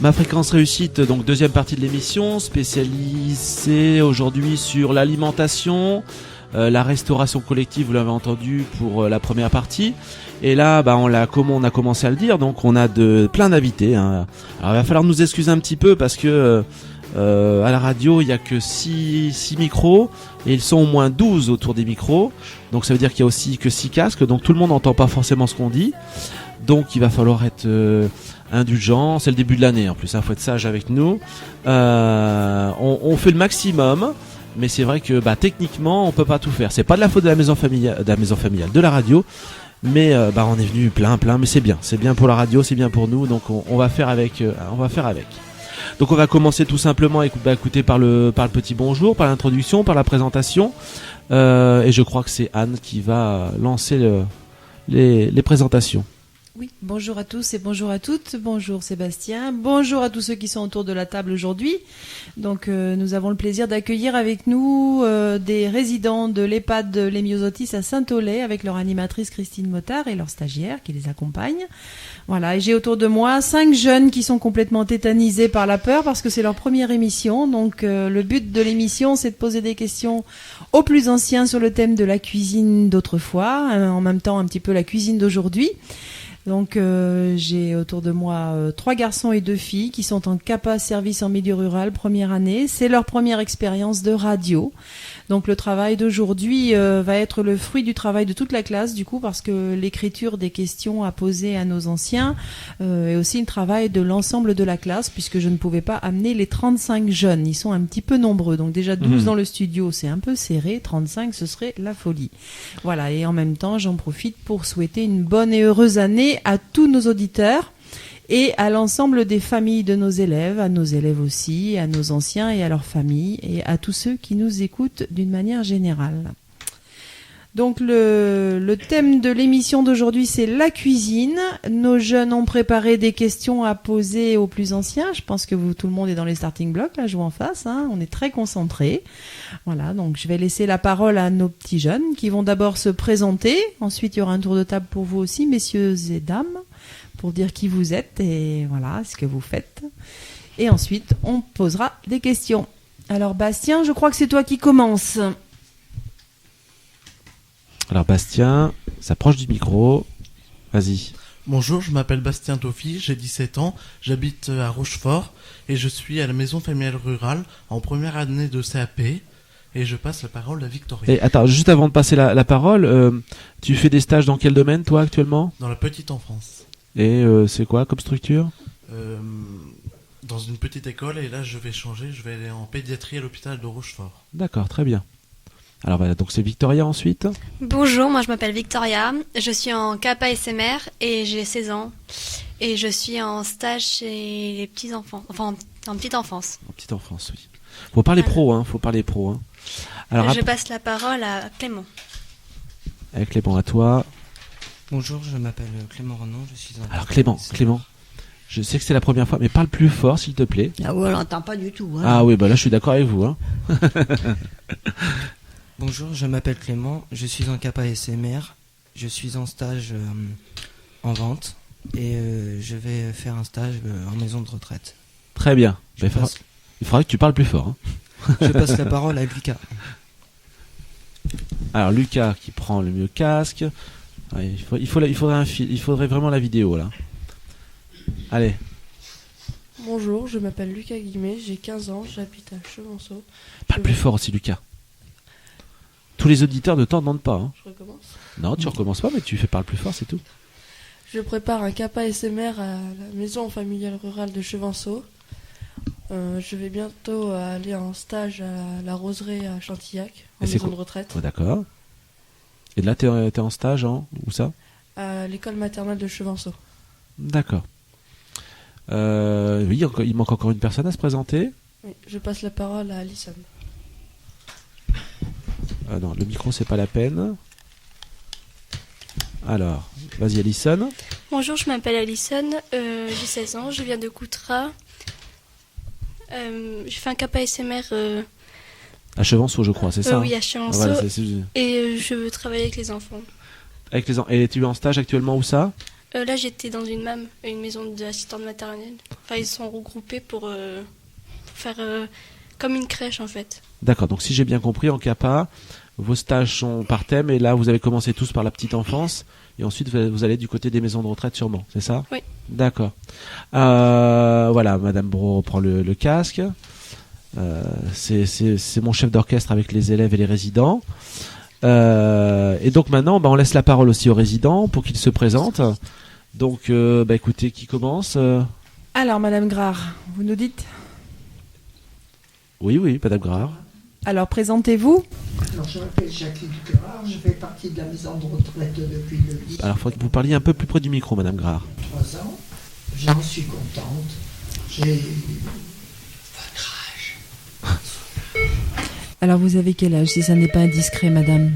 Ma fréquence réussite, donc deuxième partie de l'émission, spécialisée aujourd'hui sur l'alimentation, la restauration collective, vous l'avez entendu pour la première partie. Et là, on a commencé à le dire, donc on a plein d'invités. Hein. Alors il va falloir nous excuser un petit peu parce que à la radio, il y a que 6 micros et ils sont au moins 12 autour des micros. Donc ça veut dire qu'il y a aussi que 6 casques, donc tout le monde n'entend pas forcément ce qu'on dit. Donc il va falloir être indulgent, c'est le début de l'année en plus, faut être sage avec nous. On fait le maximum, mais c'est vrai que techniquement on peut pas tout faire. C'est pas de la faute de la maison familiale, de la radio, mais on est venu plein, mais c'est bien pour la radio, c'est bien pour nous, donc on va faire avec. Donc on va commencer tout simplement à écouter par le petit bonjour, par l'introduction, par la présentation, et je crois que c'est Anne qui va lancer les présentations. Oui, bonjour à tous et bonjour à toutes. Bonjour Sébastien. Bonjour à tous ceux qui sont autour de la table aujourd'hui. Donc nous avons le plaisir d'accueillir avec nous des résidents de l'EHPAD Les Myosotis à Saint-Aulay avec leur animatrice Christine Motard et leur stagiaire qui les accompagne. Voilà, et j'ai autour de moi 5 jeunes qui sont complètement tétanisés par la peur parce que c'est leur première émission. Donc le but de l'émission, c'est de poser des questions aux plus anciens sur le thème de la cuisine d'autrefois, en même temps un petit peu la cuisine d'aujourd'hui. Donc j'ai autour de moi 3 garçons et 2 filles qui sont en CAPA service en milieu rural première année. C'est leur première expérience de radio. Donc le travail d'aujourd'hui va être le fruit du travail de toute la classe du coup parce que l'écriture des questions à poser à nos anciens est aussi le travail de l'ensemble de la classe puisque je ne pouvais pas amener les 35 jeunes. Ils sont un petit peu nombreux. Donc déjà 12 dans le studio, c'est un peu serré. 35, ce serait la folie. Voilà, et en même temps, j'en profite pour souhaiter une bonne et heureuse année à tous nos auditeurs et à l'ensemble des familles de nos élèves, à nos élèves aussi, à nos anciens et à leurs familles et à tous ceux qui nous écoutent d'une manière générale. Donc le thème de l'émission d'aujourd'hui, c'est la cuisine. Nos jeunes ont préparé des questions à poser aux plus anciens. Je pense que tout le monde est dans les starting blocks, là, je vois en face. Hein. On est très concentrés. Voilà, donc je vais laisser la parole à nos petits jeunes qui vont d'abord se présenter. Ensuite, il y aura un tour de table pour vous aussi, messieurs et dames, pour dire qui vous êtes et voilà ce que vous faites. Et ensuite, on posera des questions. Alors Bastien, je crois que c'est toi qui commences. Alors Bastien, s'approche du micro. Vas-y. Bonjour, je m'appelle Bastien Toffi, j'ai 17 ans, j'habite à Rochefort et je suis à la maison familiale rurale en première année de CAP et je passe la parole à Victoria. Et attends, juste avant de passer la parole, tu fais des stages dans quel domaine toi actuellement ? Dans la petite enfance. Et c'est quoi comme structure ? Dans une petite école et là je vais changer, je vais aller en pédiatrie à l'hôpital de Rochefort. D'accord, très bien. Alors voilà, donc c'est Victoria ensuite. Bonjour, moi je m'appelle Victoria, je suis en CAPA SMR et j'ai 16 ans et je suis en stage chez les petits enfants, enfin en petite enfance. En petite enfance, oui. Faut parler pro, hein. Alors je passe la parole à Clément. Avec Clément, à toi. Bonjour, je m'appelle Clément Renan, je suis un... Alors Clément, je sais que c'est la première fois, mais parle plus fort s'il te plaît. Ah ouais, on l'entend pas du tout. Hein. Ah oui, là je suis d'accord avec vous. Hein. Bonjour, je m'appelle Clément, je suis en CAPA SMR, je suis en stage en vente et je vais faire un stage en maison de retraite. Très bien. Il faudrait que tu parles plus fort. Hein. Je passe la parole à Lucas. Alors Lucas qui prend le mieux casque. Ouais, il faudrait vraiment la vidéo là. Allez. Bonjour, je m'appelle Lucas Guimet, j'ai 15 ans, j'habite à Chevanceau. Parle plus fort aussi Lucas. Tous les auditeurs ne t'entendent pas. Hein. Je recommence. Non, tu recommences pas, mais tu parles plus fort, c'est tout. Je prépare un CAPA SMR à la maison familiale rurale de Chevanceau. Je vais bientôt aller en stage à la Roseraie à Chantillac, en maison de retraite. Oh, d'accord. Et là, t'es en stage où ça ? À l'école maternelle de Chevanceau. D'accord. Oui, il manque encore une personne à se présenter. Oui, je passe la parole à Alison. Non, le micro, c'est pas la peine. Alors, vas-y Alison. Bonjour, je m'appelle Alison, j'ai 16 ans, je viens de Coutras. Je fais un CAPA SMR à Chevanceau, je crois, c'est ça? Oui, à Chevanceau. Voilà, et je veux travailler avec les enfants. Et tu es en stage actuellement où ça? Là, j'étais dans une MAM, une maison d'assistante maternelle. Enfin, ils sont regroupés pour faire comme une crèche, en fait. D'accord, donc si j'ai bien compris, en CAPA, vos stages sont par thème, et là vous avez commencé tous par la petite enfance, et ensuite vous allez du côté des maisons de retraite sûrement, c'est ça? Oui. D'accord. Voilà, Madame Brault reprend le casque. C'est mon chef d'orchestre avec les élèves et les résidents. Et donc maintenant, on laisse la parole aussi aux résidents pour qu'ils se présentent. Donc, écoutez, qui commence? Alors, Madame Grard, vous nous dites? Oui, Madame Grard. Alors, présentez-vous. Alors, je m'appelle Jacqueline Grard, je fais partie de la maison de retraite depuis le 10 Alors, il faut que vous parliez un peu plus près du micro, Madame Grard. 3 ans. J'en suis contente. J'ai votre âge. Alors, vous avez quel âge, si ça n'est pas indiscret, Madame?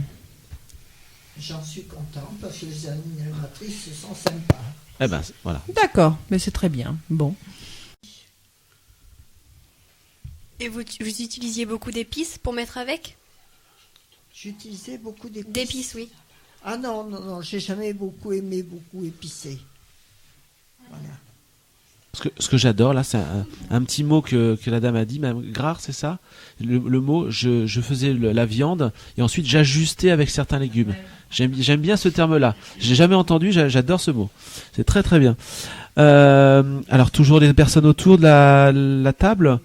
J'en suis contente parce que les animatrices sont sympas. Eh ben, voilà. D'accord, mais c'est très bien. Bon. Et vous utilisiez beaucoup d'épices pour mettre avec? J'utilisais beaucoup d'épices. D'épices, oui. Ah non, j'ai jamais beaucoup aimé beaucoup épicé. Voilà. Ce que j'adore, là, c'est un petit mot que la dame a dit, Madame Grard, c'est ça? Le mot, je faisais la viande, et ensuite j'ajustais avec certains légumes. J'aime bien ce terme-là. Je l'ai jamais entendu, j'adore ce mot. C'est très très bien. Alors, toujours les personnes autour de la table.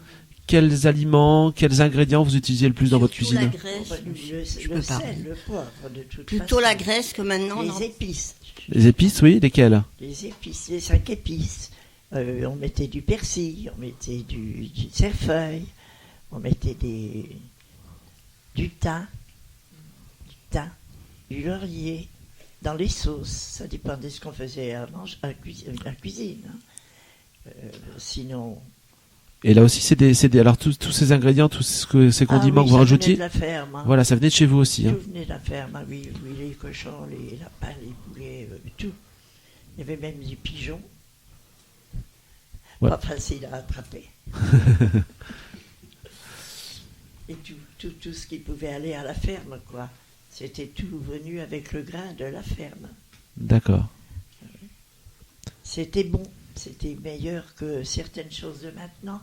Quels aliments, quels ingrédients vous utilisez le plus dans votre cuisine? La graisse, le sel, le poivre, de toute plutôt façon. La graisse que maintenant. Les épices. Les épices, oui, lesquelles? Les épices, les 5 épices. On mettait du persil, on mettait du cerfeuil, on mettait du thym, du laurier dans les sauces. Ça dépendait de ce qu'on faisait à la cuisine. Sinon. Et là aussi, alors tous ces ingrédients, tous ces condiments que vous rajoutiez, ça venait de la ferme. Hein. Voilà, ça venait de chez vous aussi. Tout venait de la ferme, hein, oui, les cochons, les lapins, les poulets, tout. Il y avait même des pigeons. Ouais. Pas facile à attraper. Et tout ce qui pouvait aller à la ferme, quoi. C'était tout venu avec le grain de la ferme. D'accord. C'était bon. C'était meilleur que certaines choses de maintenant.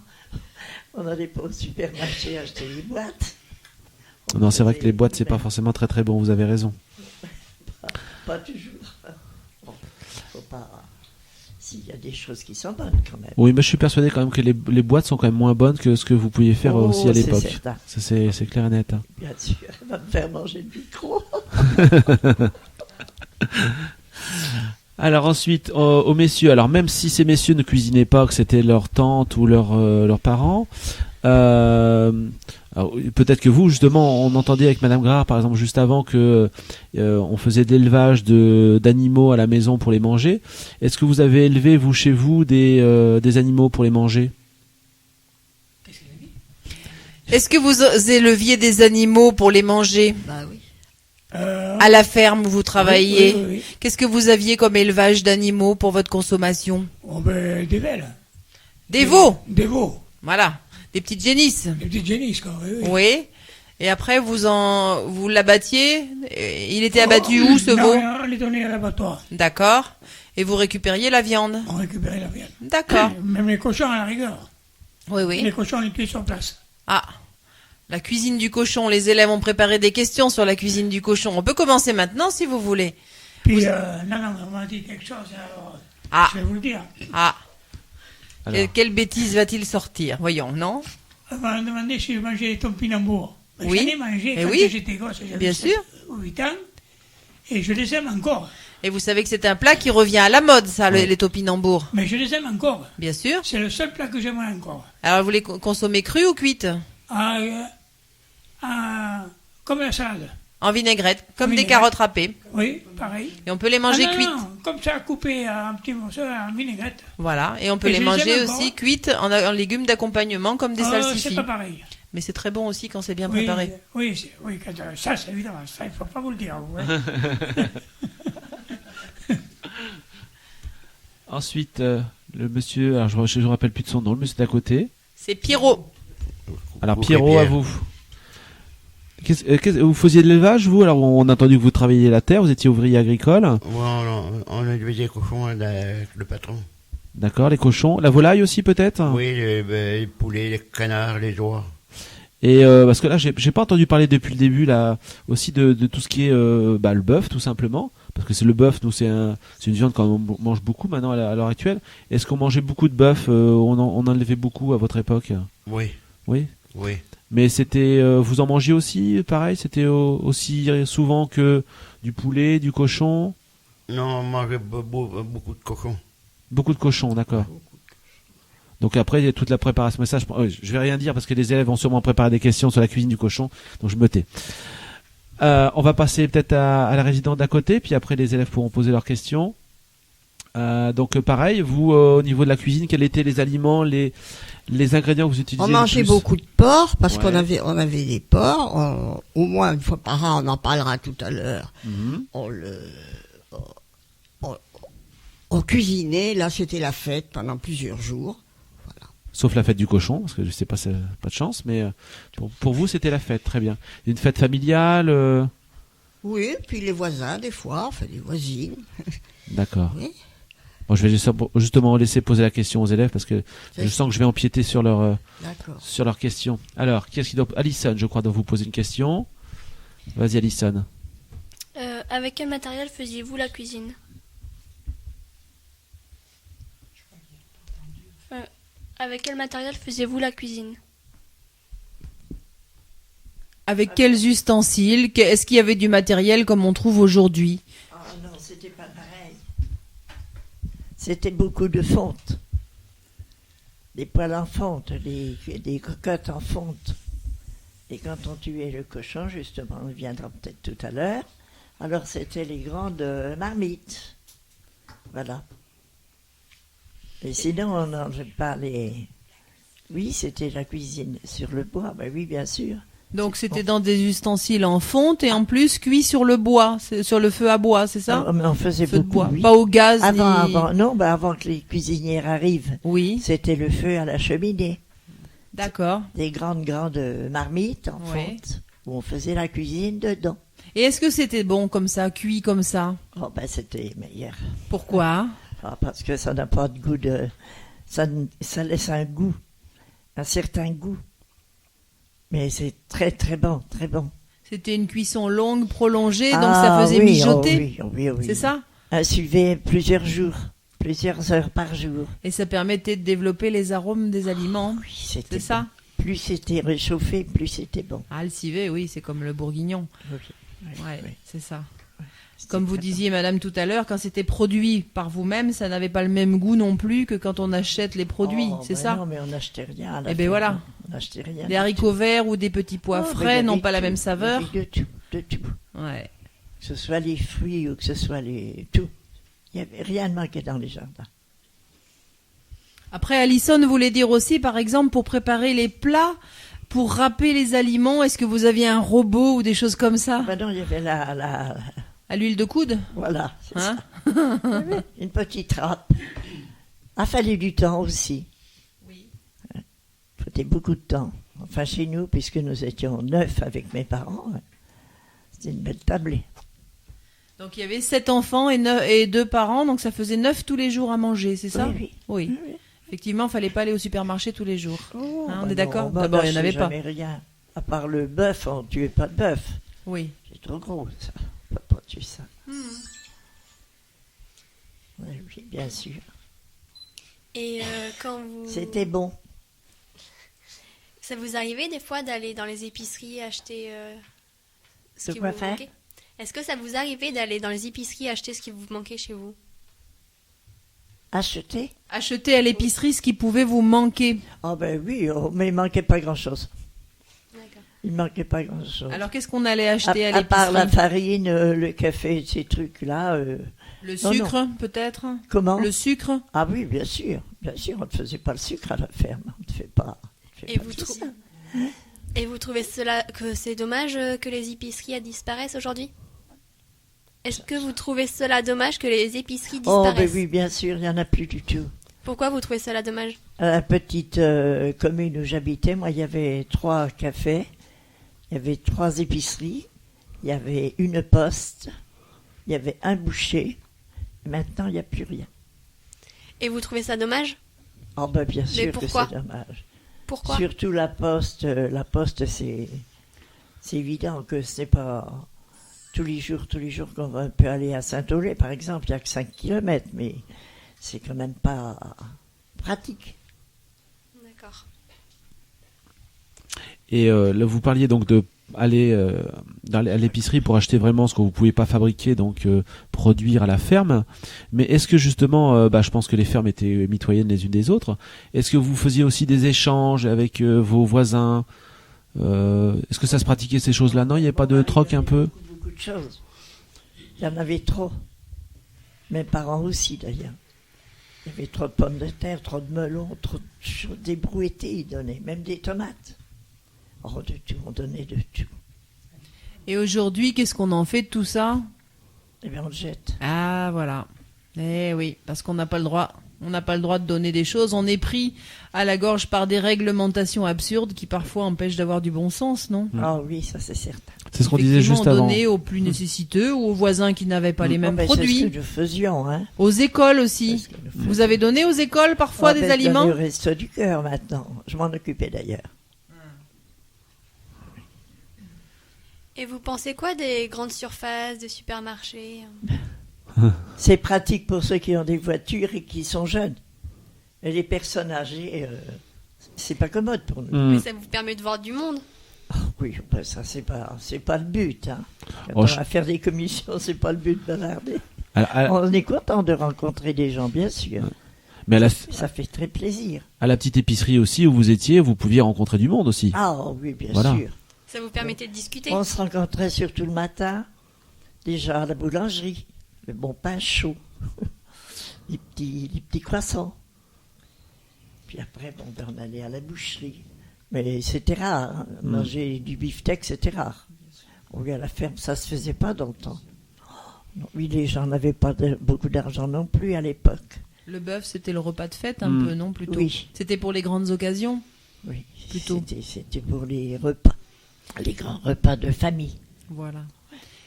On n'allait pas au supermarché acheter les boîtes. Non, c'est vrai que les boîtes, c'est pas forcément très très bon, vous avez raison. Pas toujours. Bon, faut pas... S'il y a des choses qui sont bonnes quand même. Oui, mais je suis persuadé quand même que les boîtes sont quand même moins bonnes que ce que vous pouviez faire aussi à l'époque. C'est clair et net. Hein. Bien sûr, elle va me faire manger le micro. Alors ensuite, aux messieurs, alors même si ces messieurs ne cuisinaient pas, que c'était leur tante ou leurs parents, peut-être que vous, justement, on entendait avec Madame Grard, par exemple, juste avant que on faisait de l'élevage d'animaux à la maison pour les manger. Est-ce que vous avez élevé, vous, chez vous, des animaux pour les manger? Est-ce que vous éleviez des animaux pour les manger? Bah oui. À la ferme où vous travailliez, oui. Qu'est-ce que vous aviez comme élevage d'animaux pour votre consommation? Des velles. Des veaux. Des veaux. Voilà, des petites génisses. Des petites génisses, quoi. Oui. Oui. Et après, vous l'abattiez. Il était abattu où, ce veau? On les donnait à l'abattoir. D'accord. Et vous récupériez la viande? On récupérait la viande. D'accord. Même les cochons, à la rigueur. Oui. Les cochons, on les tuait sur place. Ah. La cuisine du cochon. Les élèves ont préparé des questions sur la cuisine du cochon. On peut commencer maintenant, si vous voulez. Puis, non, on m'a dit quelque chose, alors, je vais vous le dire. Ah. Quelle bêtise va-t-il sortir? Voyons, non? On m'a demandé si je mangeais des topinambours. Oui. J'en ai mangé quand j'étais gosse. Bien sûr. 8 ans. Et je les aime encore. Et vous savez que c'est un plat qui revient à la mode, ça, les topinambours. Mais je les aime encore. Bien sûr. C'est le seul plat que j'aimerais encore. Alors, vous les consommez crus ou cuites? Comme la salade. En vinaigrette, comme des carottes râpées. Oui, pareil. Et on peut les manger cuites. Non, comme ça, coupé en petits morceaux en vinaigrette. Voilà, et on peut les manger aussi cuites en légumes d'accompagnement, comme des salsifis. C'est pas pareil. Mais c'est très bon aussi quand c'est bien préparé. Oui, ça, c'est évidemment, ça, il ne faut pas vous le dire. Vous, hein. Ensuite, le monsieur, alors je ne me rappelle plus de son nom, le monsieur d'à côté. C'est Pierrot. Alors Pierrot, à vous. Vous faisiez de l'élevage, vous? Alors, on a entendu que vous travailliez la terre, vous étiez ouvrier agricole. On élevait des cochons avec le patron. D'accord, les cochons. La volaille aussi, peut-être? Oui, les poulets, les canards, les oies. Et parce que là, j'ai pas entendu parler depuis le début, là, aussi de tout ce qui est le bœuf, tout simplement. Parce que c'est le bœuf, nous, c'est une viande qu'on mange beaucoup maintenant à l'heure actuelle. Est-ce qu'on mangeait beaucoup de bœuf? On en élevait beaucoup à votre époque? Oui. Oui. Oui. Mais c'était, vous en mangez aussi, pareil? C'était aussi souvent que du poulet, du cochon? Non, on mangeait beaucoup de cochons. Beaucoup de cochons, d'accord. Donc après, il y a toute la préparation. Mais ça, je vais rien dire parce que les élèves vont sûrement préparer des questions sur la cuisine du cochon. Donc je me tais. On va passer peut-être à la résidente d'à côté, puis après les élèves pourront poser leurs questions. Donc pareil, vous, au niveau de la cuisine, quels étaient les aliments, les ingrédients que vous utilisiez? On mangeait beaucoup de porc parce Ouais. qu'on avait des porcs. Au moins une fois par an, on en parlera tout à l'heure. On cuisinait. Là, c'était la fête pendant plusieurs jours. Sauf la fête du cochon, parce que je sais pas, c'est pas de chance, mais pour vous, c'était la fête, très bien. Une fête familiale. Oui, puis les voisins, des fois, enfin les voisines. D'accord. Oui. Bon, je vais justement laisser poser la question aux élèves parce que je sens que je vais empiéter sur leurs questions. Alors, qu'est-ce qui doit... Alison, je crois, doit vous poser une question. Vas-y, Alison. Avec quel matériel faisiez-vous la cuisine? Avec quel matériel faisiez-vous la cuisine? Avec quels ustensiles? Est-ce qu'il y avait du matériel comme on trouve aujourd'hui? Ah non, c'était pas pareil. C'était beaucoup de fonte. Des poêles en fonte, des cocottes en fonte. Et quand on tuait le cochon, justement, on viendra peut-être tout à l'heure, alors c'était les grandes marmites. Voilà. Et sinon, on n'enlevait pas les... Oui, c'était la cuisine sur le bois, ben oui, bien sûr. Donc c'était dans des ustensiles en fonte et en plus cuit sur le bois, sur le feu à bois, c'est ça? Ah, mais on faisait feu beaucoup, de bois, oui. pas au gaz. Avant que les cuisinières arrivent. Oui. C'était le feu à la cheminée. D'accord. Des grandes marmites en fonte où on faisait la cuisine dedans. Et est-ce que c'était bon comme ça, cuit comme ça? Oh ben c'était meilleur. Pourquoi? Parce que ça n'a pas de goût de... Ça laisse un goût, un certain goût. Mais c'est très très bon, très bon. C'était une cuisson longue, prolongée, donc ça faisait mijoter. Oui. C'est ça? Suivait plusieurs heures par jour. Et ça permettait de développer les arômes des aliments. Oui, c'est ça? Plus c'était réchauffé, plus c'était bon. Ah, le civet, oui, c'est comme le bourguignon. Oui. C'est ça. Comme vous disiez, madame, tout à l'heure, quand c'était produit par vous-même, ça n'avait pas le même goût non plus que quand on achète les produits, c'est ça? Non, mais on n'achetait rien. Eh bien voilà. On n'achetait rien. Des haricots verts ou des petits pois frais n'ont pas la même saveur. De tout. Ouais. Que ce soit les fruits ou que ce soit tout. Il n'y avait rien de manqué dans les jardins. Après, Alison voulait dire aussi, par exemple, pour préparer les plats, pour râper les aliments, est-ce que vous aviez un robot ou des choses comme ça? Non, il y avait à l'huile de coude? Voilà, c'est ça. Une petite râpe. A fallu du temps aussi. Oui. C'était beaucoup de temps. Enfin, chez nous, puisque nous étions 9 avec mes parents, c'était une belle tablée. Donc il y avait 7 enfants et 2 parents, donc ça faisait 9 tous les jours à manger, c'est ça? Oui. Effectivement, il fallait pas aller au supermarché tous les jours. On est d'accord? Non, D'abord, il n'y en avait pas. Rien. À part le bœuf, on ne tuait pas de bœuf. Oui. C'est trop gros, ça. On ne peut pas tuer ça. Oui, bien sûr. Et quand vous... C'était bon. Ça vous arrivait des fois d'aller dans les épiceries acheter ce qui vous faire manquait? Est-ce que ça vous arrivait d'aller dans les épiceries acheter ce qui vous manquait chez vous? Acheter à l'épicerie ce qui pouvait vous manquer. Ah ben oui, mais il manquait pas grand-chose. D'accord. Il manquait pas grand-chose. Alors qu'est-ce qu'on allait acheter à l'épicerie? À part la farine, le café, ces trucs-là. Le sucre, peut-être? Comment? Le sucre? Ah oui, bien sûr. Bien sûr, on ne faisait pas le sucre à la ferme. On ne fait pas. Et vous trouvez que c'est dommage que les épiceries disparaissent aujourd'hui? Est-ce que vous trouvez cela dommage que les épiceries disparaissent? Oh, ben oui, bien sûr, il n'y en a plus du tout. Pourquoi vous trouvez cela dommage? À la petite commune où j'habitais, moi, il y avait 3 cafés, il y avait 3 épiceries, il y avait une poste, il y avait un boucher. Maintenant, il n'y a plus rien. Et vous trouvez ça dommage? Oh ben bien Mais sûr que pourquoi? c'est dommage. Pourquoi? Surtout la poste, c'est évident que c'est pas tous les jours qu'on peut aller à Saint-Aulay, par exemple, il n'y a que 5 km, mais c'est quand même pas pratique. D'accord. Et là, vous parliez donc de aller à l'épicerie pour acheter vraiment ce que vous pouvez pas fabriquer, donc produire à la ferme. Mais est-ce que justement, je pense que les fermes étaient mitoyennes les unes des autres. Est-ce que vous faisiez aussi des échanges avec vos voisins? Est-ce que ça se pratiquait ces choses-là? Non, il n'y avait pas de troc un peu? Beaucoup de choses. Il y en avait trop. Mes parents aussi d'ailleurs. Il y avait trop de pommes de terre, trop de melons, trop de choses, des brouettés, ils donnaient, même des tomates. Oh, de tout, on donnait de tout. Et aujourd'hui, qu'est-ce qu'on en fait de tout ça? Eh bien, on le jette. Ah, voilà. Eh oui, parce qu'on n'a pas le droit. On n'a pas le droit de donner des choses. On est pris à la gorge par des réglementations absurdes qui parfois empêchent d'avoir du bon sens, non? Ah oui, ça c'est certain. C'est ce qu'on disait juste avant. Donner aux plus nécessiteux ou aux voisins qui n'avaient pas les mêmes produits. C'est ce que nous faisions, hein. Aux écoles aussi. Vous avez donné aux écoles parfois des aliments? Le Resto du Cœur maintenant. Je m'en occupais d'ailleurs. Et vous pensez quoi des grandes surfaces, des supermarchés? C'est pratique pour ceux qui ont des voitures et qui sont jeunes. Et les personnes âgées, c'est pas commode pour nous. Mais ça vous permet de voir du monde. Oh, oui, ben ça c'est pas le but. Hein. Quand on va faire des commissions, c'est pas le but de bavarder. On est content de rencontrer des gens, bien sûr. Mais ça fait très plaisir. À la petite épicerie aussi où vous étiez, vous pouviez rencontrer du monde aussi. Ah oui, bien sûr. Ça vous permettait de discuter? On se rencontrait surtout le matin, déjà à la boulangerie, le bon pain chaud, les petits croissants. Puis après, on allait à la boucherie. Mais c'était rare, hein. Manger du beefsteak, c'était rare. Oui, à la ferme, ça se faisait pas dans le temps. Oui, les gens n'avaient pas beaucoup d'argent non plus à l'époque. Le bœuf, c'était le repas de fête un peu, non, plutôt? Oui. C'était pour les grandes occasions? Oui, plutôt. C'était pour les repas. Les grands repas de famille. Voilà.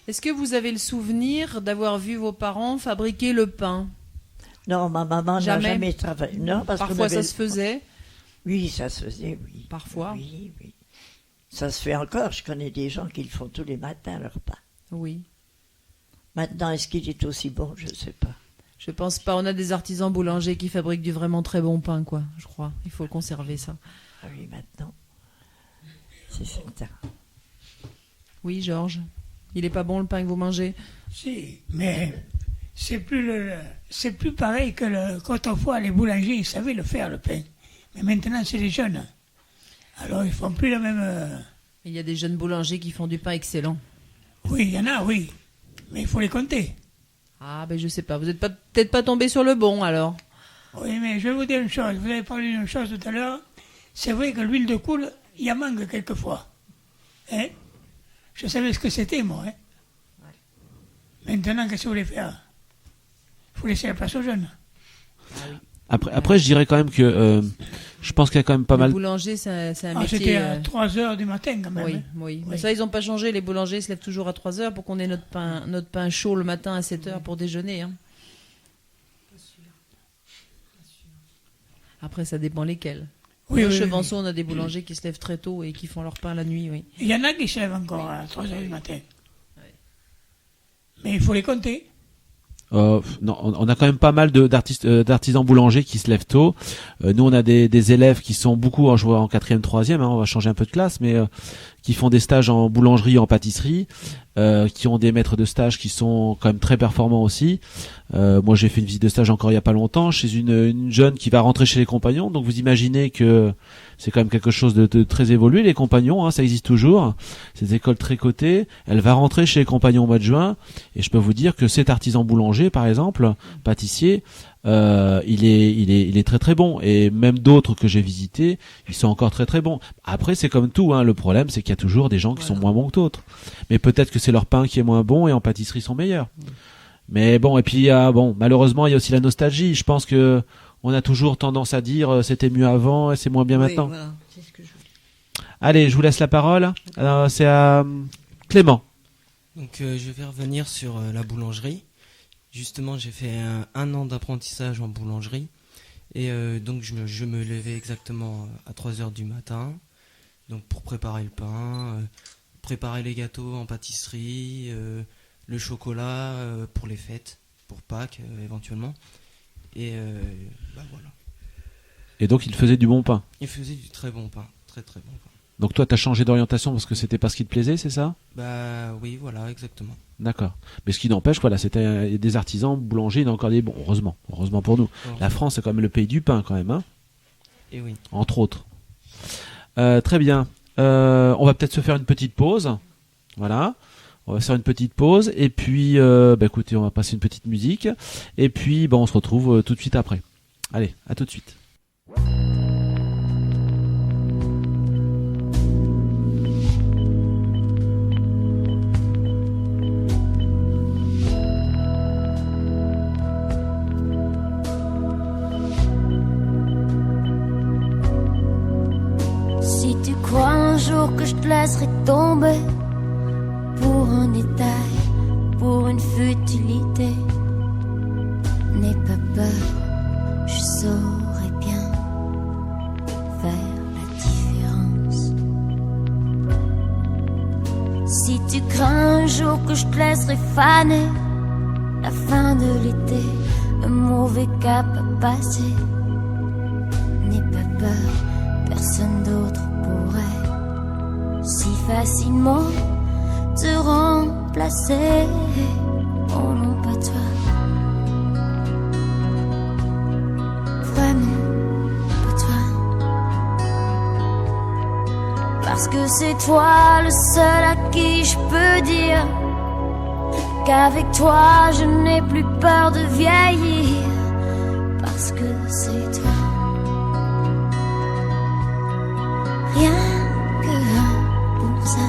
Est-ce que vous avez le souvenir d'avoir vu vos parents fabriquer le pain? Non, ma maman n'a jamais travaillé. Non, parce parfois ça se faisait? Oui, ça se faisait, oui. Parfois? Oui. Ça se fait encore. Je connais des gens qui le font tous les matins, leur pain. Oui. Maintenant, est-ce qu'il est aussi bon? Je ne sais pas. Je pense pas. On a des artisans boulangers qui fabriquent du vraiment très bon pain, quoi, je crois. Il faut conserver ça. Ah oui, maintenant. C'est certain. Oui, Georges. Il est pas bon le pain que vous mangez? Si, mais c'est plus pareil que qu'autrefois les boulangers, ils savaient le faire, le pain. Mais maintenant, c'est les jeunes. Alors, ils font plus la même... Il y a des jeunes boulangers qui font du pain excellent. Oui, il y en a, oui. Mais il faut les compter. Ah, ben je sais pas. Vous n'êtes peut-être pas tombé sur le bon, alors. Oui, mais je vais vous dire une chose. Vous avez parlé d'une chose tout à l'heure. C'est vrai que l'huile de coule, il y en manque quelquefois. Hein? Je savais ce que c'était, moi. Hein? Ouais. Maintenant, qu'est-ce que vous voulez faire? Il faut laisser la place aux jeunes. Ah oui. Après, je dirais quand même que je pense qu'il y a quand même pas mal. Le boulanger, c'est un métier. C'était à 3h du matin, quand même. Oui, hein? oui. Mais ça, ils n'ont pas changé. Les boulangers se lèvent toujours à 3h pour qu'on ait notre pain chaud le matin à 7h pour déjeuner. Hein. Après, ça dépend lesquels. Oui, Au oui, Chevanceau, on a des boulangers qui se lèvent très tôt et qui font leur pain la nuit, oui. Il y en a qui se lèvent encore à 3h du matin. Ouais. Mais il faut les compter. Non, on a quand même pas mal d'artisans boulangers qui se lèvent tôt. Nous, on a des élèves qui sont beaucoup, je vois en 4e, 3e, hein, on va changer un peu de classe, mais qui font des stages en boulangerie, en pâtisserie, qui ont des maîtres de stage qui sont quand même très performants aussi. Moi, j'ai fait une visite de stage encore il y a pas longtemps chez une jeune qui va rentrer chez les compagnons. Donc, vous imaginez que c'est quand même quelque chose de très évolué, les compagnons, hein, ça existe toujours. Ces écoles très cotées. Elle va rentrer chez les compagnons au mois de juin. Et je peux vous dire que cet artisan boulanger, par exemple, pâtissier, il est très très bon. Et même d'autres que j'ai visités, ils sont encore très très bons. Après, c'est comme tout, hein. Le problème, c'est qu'il y a toujours des gens qui sont moins bons que d'autres. Mais peut-être que c'est leur pain qui est moins bon et en pâtisserie ils sont meilleurs. Mais bon, et puis malheureusement, il y a aussi la nostalgie. Je pense que on a toujours tendance à dire c'était mieux avant et c'est moins bien maintenant. Voilà, c'est ce que je... Allez, je vous laisse la parole. C'est à Clément. Donc je vais revenir sur la boulangerie. Justement, j'ai fait un an d'apprentissage en boulangerie. Et donc je me levais exactement à 3h du matin. Donc pour préparer le pain, préparer les gâteaux en pâtisserie, le chocolat pour les fêtes, pour Pâques éventuellement. Et voilà. Et donc il faisait du bon pain. Il faisait du très bon pain, très très bon pain. Donc toi, t'as changé d'orientation parce que c'était pas ce qui te plaisait, c'est ça ? Bah oui, voilà, exactement. D'accord. Mais ce qui n'empêche, voilà, c'était des artisans, boulangers, il y en a encore des bons. Heureusement pour nous. Ouais. La France, c'est quand même le pays du pain, quand même, hein ? Et oui. Entre autres. Très bien. On va peut-être se faire une petite pause. Voilà. On va faire une petite pause. Et puis, écoutez, on va passer une petite musique. Et puis, on se retrouve tout de suite après. Allez, à tout de suite. Si tu crois un jour que je te laisserai tomber pour un détail, pour une futilité, n'aie pas peur, je saurai bien faire la différence. Si tu crains un jour que je te laisserai faner, la fin de l'été, un mauvais cap à passer, n'aie pas peur, personne d'autre pourrait si facilement te remplacer. Oh non, pas toi. Vraiment, pas toi. Parce que c'est toi le seul à qui je peux dire qu'avec toi je n'ai plus peur de vieillir. Parce que c'est toi. Rien que pour ça.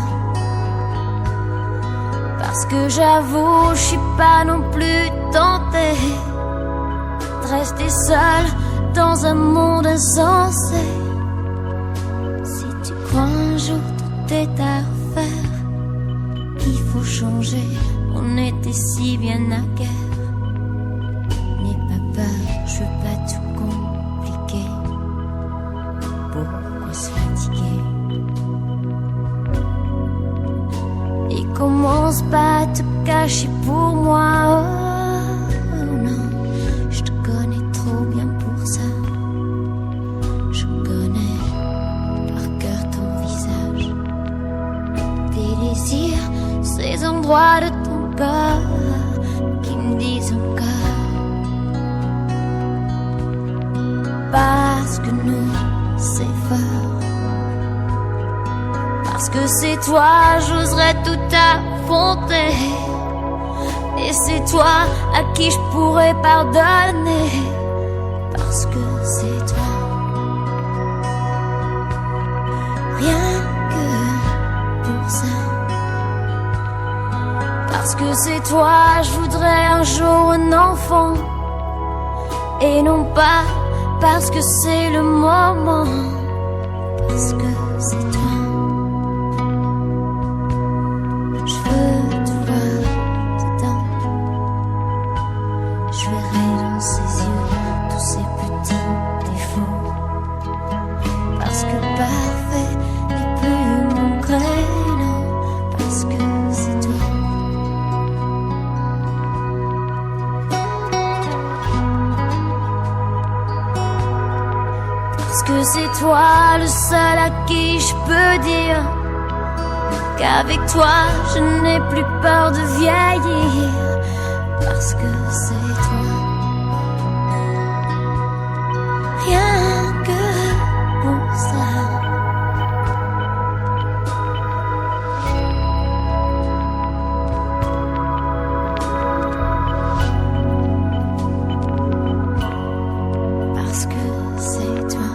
Parce que j'avoue, je suis pas non plus tentée de rester seule dans un monde insensé. Si tu crois un jour tout est à refaire, il faut changer, on était si bien naguère. N'aie pas peur, je veux pas tout compliquer. Pourquoi se fatiguer? Et commence pas à te cacher pour moi. Oh non, je te connais trop bien pour ça. Je connais par cœur ton visage, tes désirs, ces endroits de ton corps qui me disent encore. Parce que nous, c'est fort. Parce que c'est toi, j'oserais tout affronter. Et c'est toi à qui je pourrais pardonner. Parce que c'est toi. Rien que pour ça. Parce que c'est toi, je voudrais un jour un enfant. Et non pas parce que c'est le moment. Parce que c'est toi. Je veux te voir dedans. Je verrai dans ses yeux tous ces petits défauts. Parce que parfait n'est plus mon créneau. Parce que c'est toi. Parce que c'est toi le seul à qui je peux dire qu'avec toi je n'ai plus peur de vieillir. Parce que c'est toi. Rien que pour ça. Parce que c'est toi.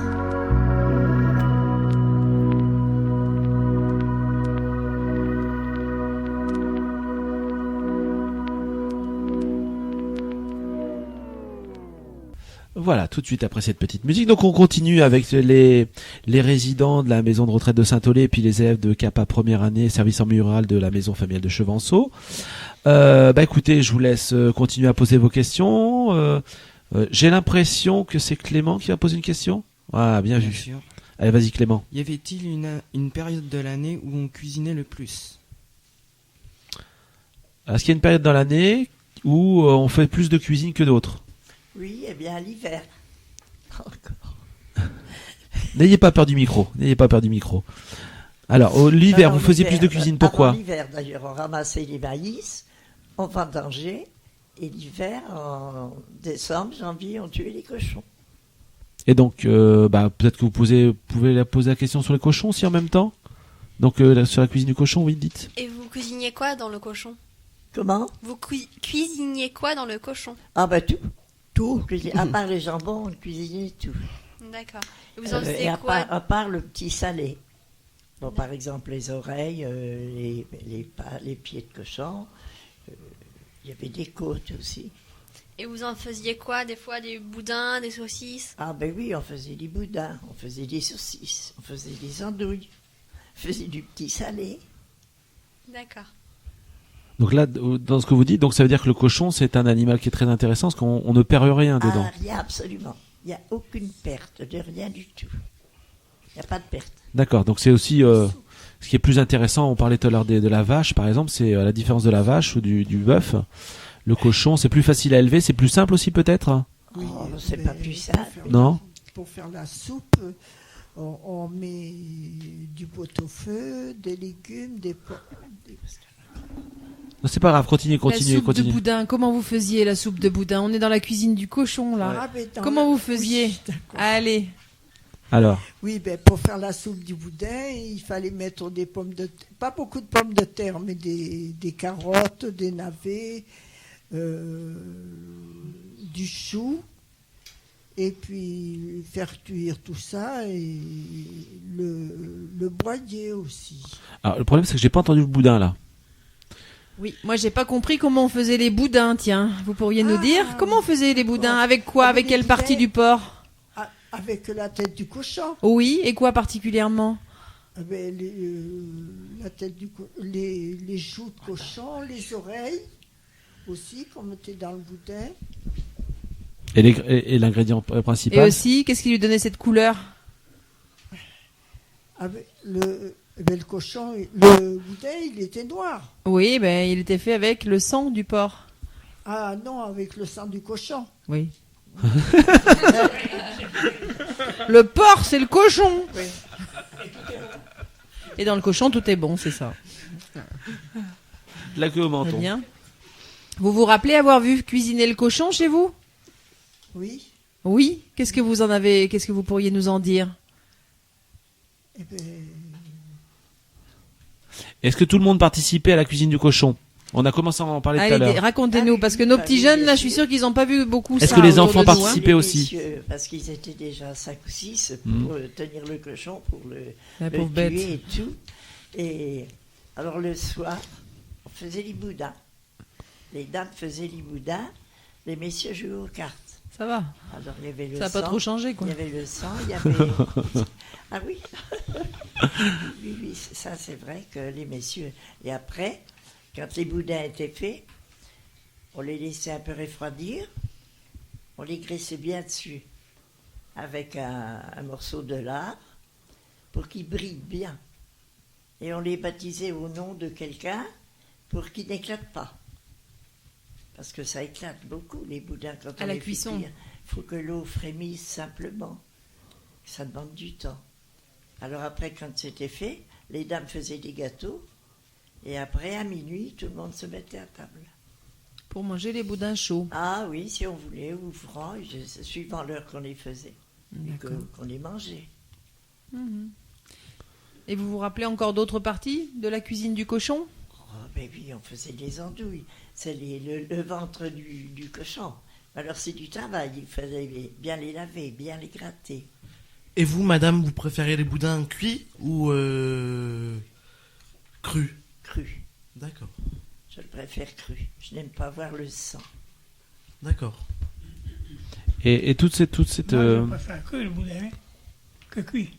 Voilà, tout de suite après cette petite musique. Donc on continue avec les résidents de la maison de retraite de Saint-Olé et puis les élèves de CAPA première année, service en milieu rural de la maison familiale de Chevanceau. Écoutez, je vous laisse continuer à poser vos questions. J'ai l'impression que c'est Clément qui va poser une question. Ah, bien vu. sûr. Allez, vas-y Clément. Y avait-il une période de l'année où on cuisinait le plus? Est-ce qu'il y a une période dans l'année où on fait plus de cuisine que d'autres? Oui, eh bien l'hiver. N'ayez pas peur du micro. Alors, l'hiver, vous faisiez plus de cuisine. Pourquoi? L'hiver, d'ailleurs, on ramassait les maïs, on vendangeait, et l'hiver, en décembre, janvier, on tuait les cochons. Et donc, peut-être que vous pouvez poser la question sur les cochons aussi en même temps. Donc, sur la cuisine du cochon, oui, dites. Et vous cuisiniez quoi dans le cochon? Comment? Vous cuisiniez quoi dans le cochon? Ah tout. Tout. À part les jambons, on cuisinait tout. D'accord. Et vous en faisiez et quoi? à part le petit salé. Bon, par exemple, les oreilles, les pieds de cochon. Il y avait des côtes aussi. Et vous en faisiez quoi? Des fois des boudins, des saucisses? Ah oui, on faisait des boudins, on faisait des saucisses, on faisait des andouilles, on faisait du petit salé. D'accord. Donc là, dans ce que vous dites, donc ça veut dire que le cochon, c'est un animal qui est très intéressant, parce qu'on ne perd rien dedans. Ah, rien, absolument. Il n'y a aucune perte de rien du tout. Il n'y a pas de perte. D'accord, donc c'est aussi ce qui est plus intéressant. On parlait tout à l'heure de la vache, par exemple, c'est la différence de la vache ou du bœuf. Le cochon, c'est plus facile à élever, c'est plus simple aussi peut-être. Oui, c'est pas plus simple. Non. Pour faire la soupe, on met du pot-au-feu, des légumes, des pommes. Non, c'est pas grave, continuez. La soupe de boudin, comment vous faisiez la soupe de boudin? On est dans la cuisine du cochon là. Ouais. Comment vous faisiez? Allez. Alors. Oui, pour faire la soupe du boudin, il fallait mettre des pommes de terre, pas beaucoup de pommes de terre, mais des carottes, des navets, du chou, et puis faire cuire tout ça, et le broyer aussi. Alors, le problème, c'est que j'ai pas entendu le boudin là. Oui, moi j'ai pas compris comment on faisait les boudins, tiens. Vous pourriez nous dire comment on faisait les boudins? Avec quoi? Avec quelle partie du porc? Avec la tête du cochon. Oui, et quoi particulièrement? La tête les joues de cochon, les oreilles aussi qu'on mettait dans le boudin. Et l'ingrédient principal? Et aussi, qu'est-ce qui lui donnait cette couleur? Avec le cochon, le boudin, il était noir. Oui, il était fait avec le sang du porc. Ah non, avec le sang du cochon. Oui. Le porc, c'est le cochon. Oui. Et dans le cochon, tout est bon, c'est ça. La queue au menton. Très bien. Vous vous rappelez avoir vu cuisiner le cochon chez vous? Oui. Oui. Qu'est-ce que vous en avez? Qu'est-ce que vous pourriez nous en dire? Est-ce que tout le monde participait à la cuisine du cochon? On a commencé à en parler tout à l'heure. Racontez-nous, parce que nos petits jeunes, là, je suis sûre qu'ils n'ont pas vu beaucoup ça. Est-ce que les enfants participaient aussi? Parce qu'ils étaient déjà 5 ou 6 pour tenir le cochon, pour le tuer bête. et tout. Et alors le soir, on faisait les boudins. Les dames faisaient les boudins, les messieurs jouaient aux cartes. Ça va. Alors il y avait le ça n'a sang. pas trop changé, quoi. Il y avait le sang, il y avait... Ah oui. Oui, ça c'est vrai que les messieurs... Et après, quand les boudins étaient faits, on les laissait un peu refroidir, on les graissait bien dessus avec un morceau de lard pour qu'ils brillent bien. Et on les baptisait au nom de quelqu'un pour qu'ils n'éclatent pas. Parce que ça éclate beaucoup, les boudins, quand on à la les fait cuisson. cuire. Il faut que l'eau frémisse simplement. Ça demande du temps. Alors après, quand c'était fait, les dames faisaient des gâteaux. Et après, à minuit, tout le monde se mettait à table. Pour manger les boudins chauds. Ah oui, si on voulait, ou francs, suivant l'heure qu'on les faisait. Et qu'on les mangeait. Mhm. Et vous vous rappelez encore d'autres parties de la cuisine du cochon? Oh, ben oui, on faisait les andouilles. C'est le ventre du cochon. Alors c'est du travail, il fallait bien les laver, bien les gratter. Et vous, madame, vous préférez les boudins cuits ou crus? Crus. D'accord. Je le préfère cru. Je n'aime pas voir le sang. D'accord. Et toute cette Moi, je préfère cru le boudin hein, que cuit.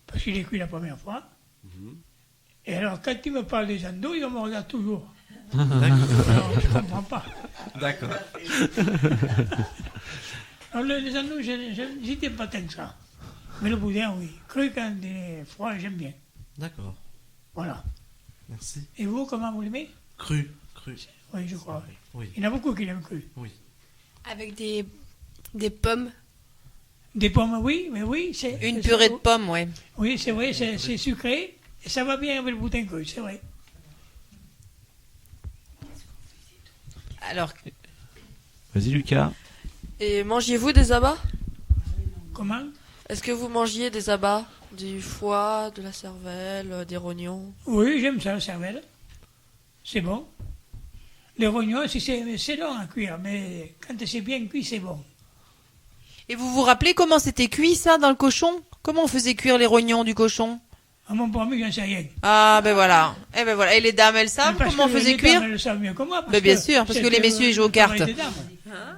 Parce qu'il est cuit la première fois. Et alors, quand il me parle des andouilles, on me regarde toujours. Alors, je ne comprends pas. D'accord. Alors, les andouilles, j'y n'aime pas tant que ça. Mais le boudin, oui. Cru quand il est froid, j'aime bien. D'accord. Voilà. Merci. Et vous, comment vous l'aimez? Cru. Oui, je crois. Oui. Il y en a beaucoup qui l'aiment cru. Oui. Avec des pommes. Des pommes, oui, mais oui. Une purée de pommes, ouais. Oui, c'est vrai, c'est sucré. Et ça va bien avec le boudin cru, c'est vrai. Alors, Vas-y Lucas. Et mangiez-vous des abats? Comment? Est-ce que vous mangiez des abats? Du foie, de la cervelle, des rognons? Oui, j'aime ça, la cervelle. C'est bon. Les rognons, c'est long à cuire, mais quand c'est bien cuit, c'est bon. et vous vous rappelez comment c'était cuit ça dans le cochon? Comment on faisait cuire les rognons du cochon? À mon premier, j'en sais rien. Ah ben voilà. Eh ben voilà. Et les dames, elles savent Parce comment on que faisait les cuire? dames, elles le savent mieux que moi. parce Ben bien que sûr, parce que c'était les messieurs ils jouent aux le travail cartes. des dames.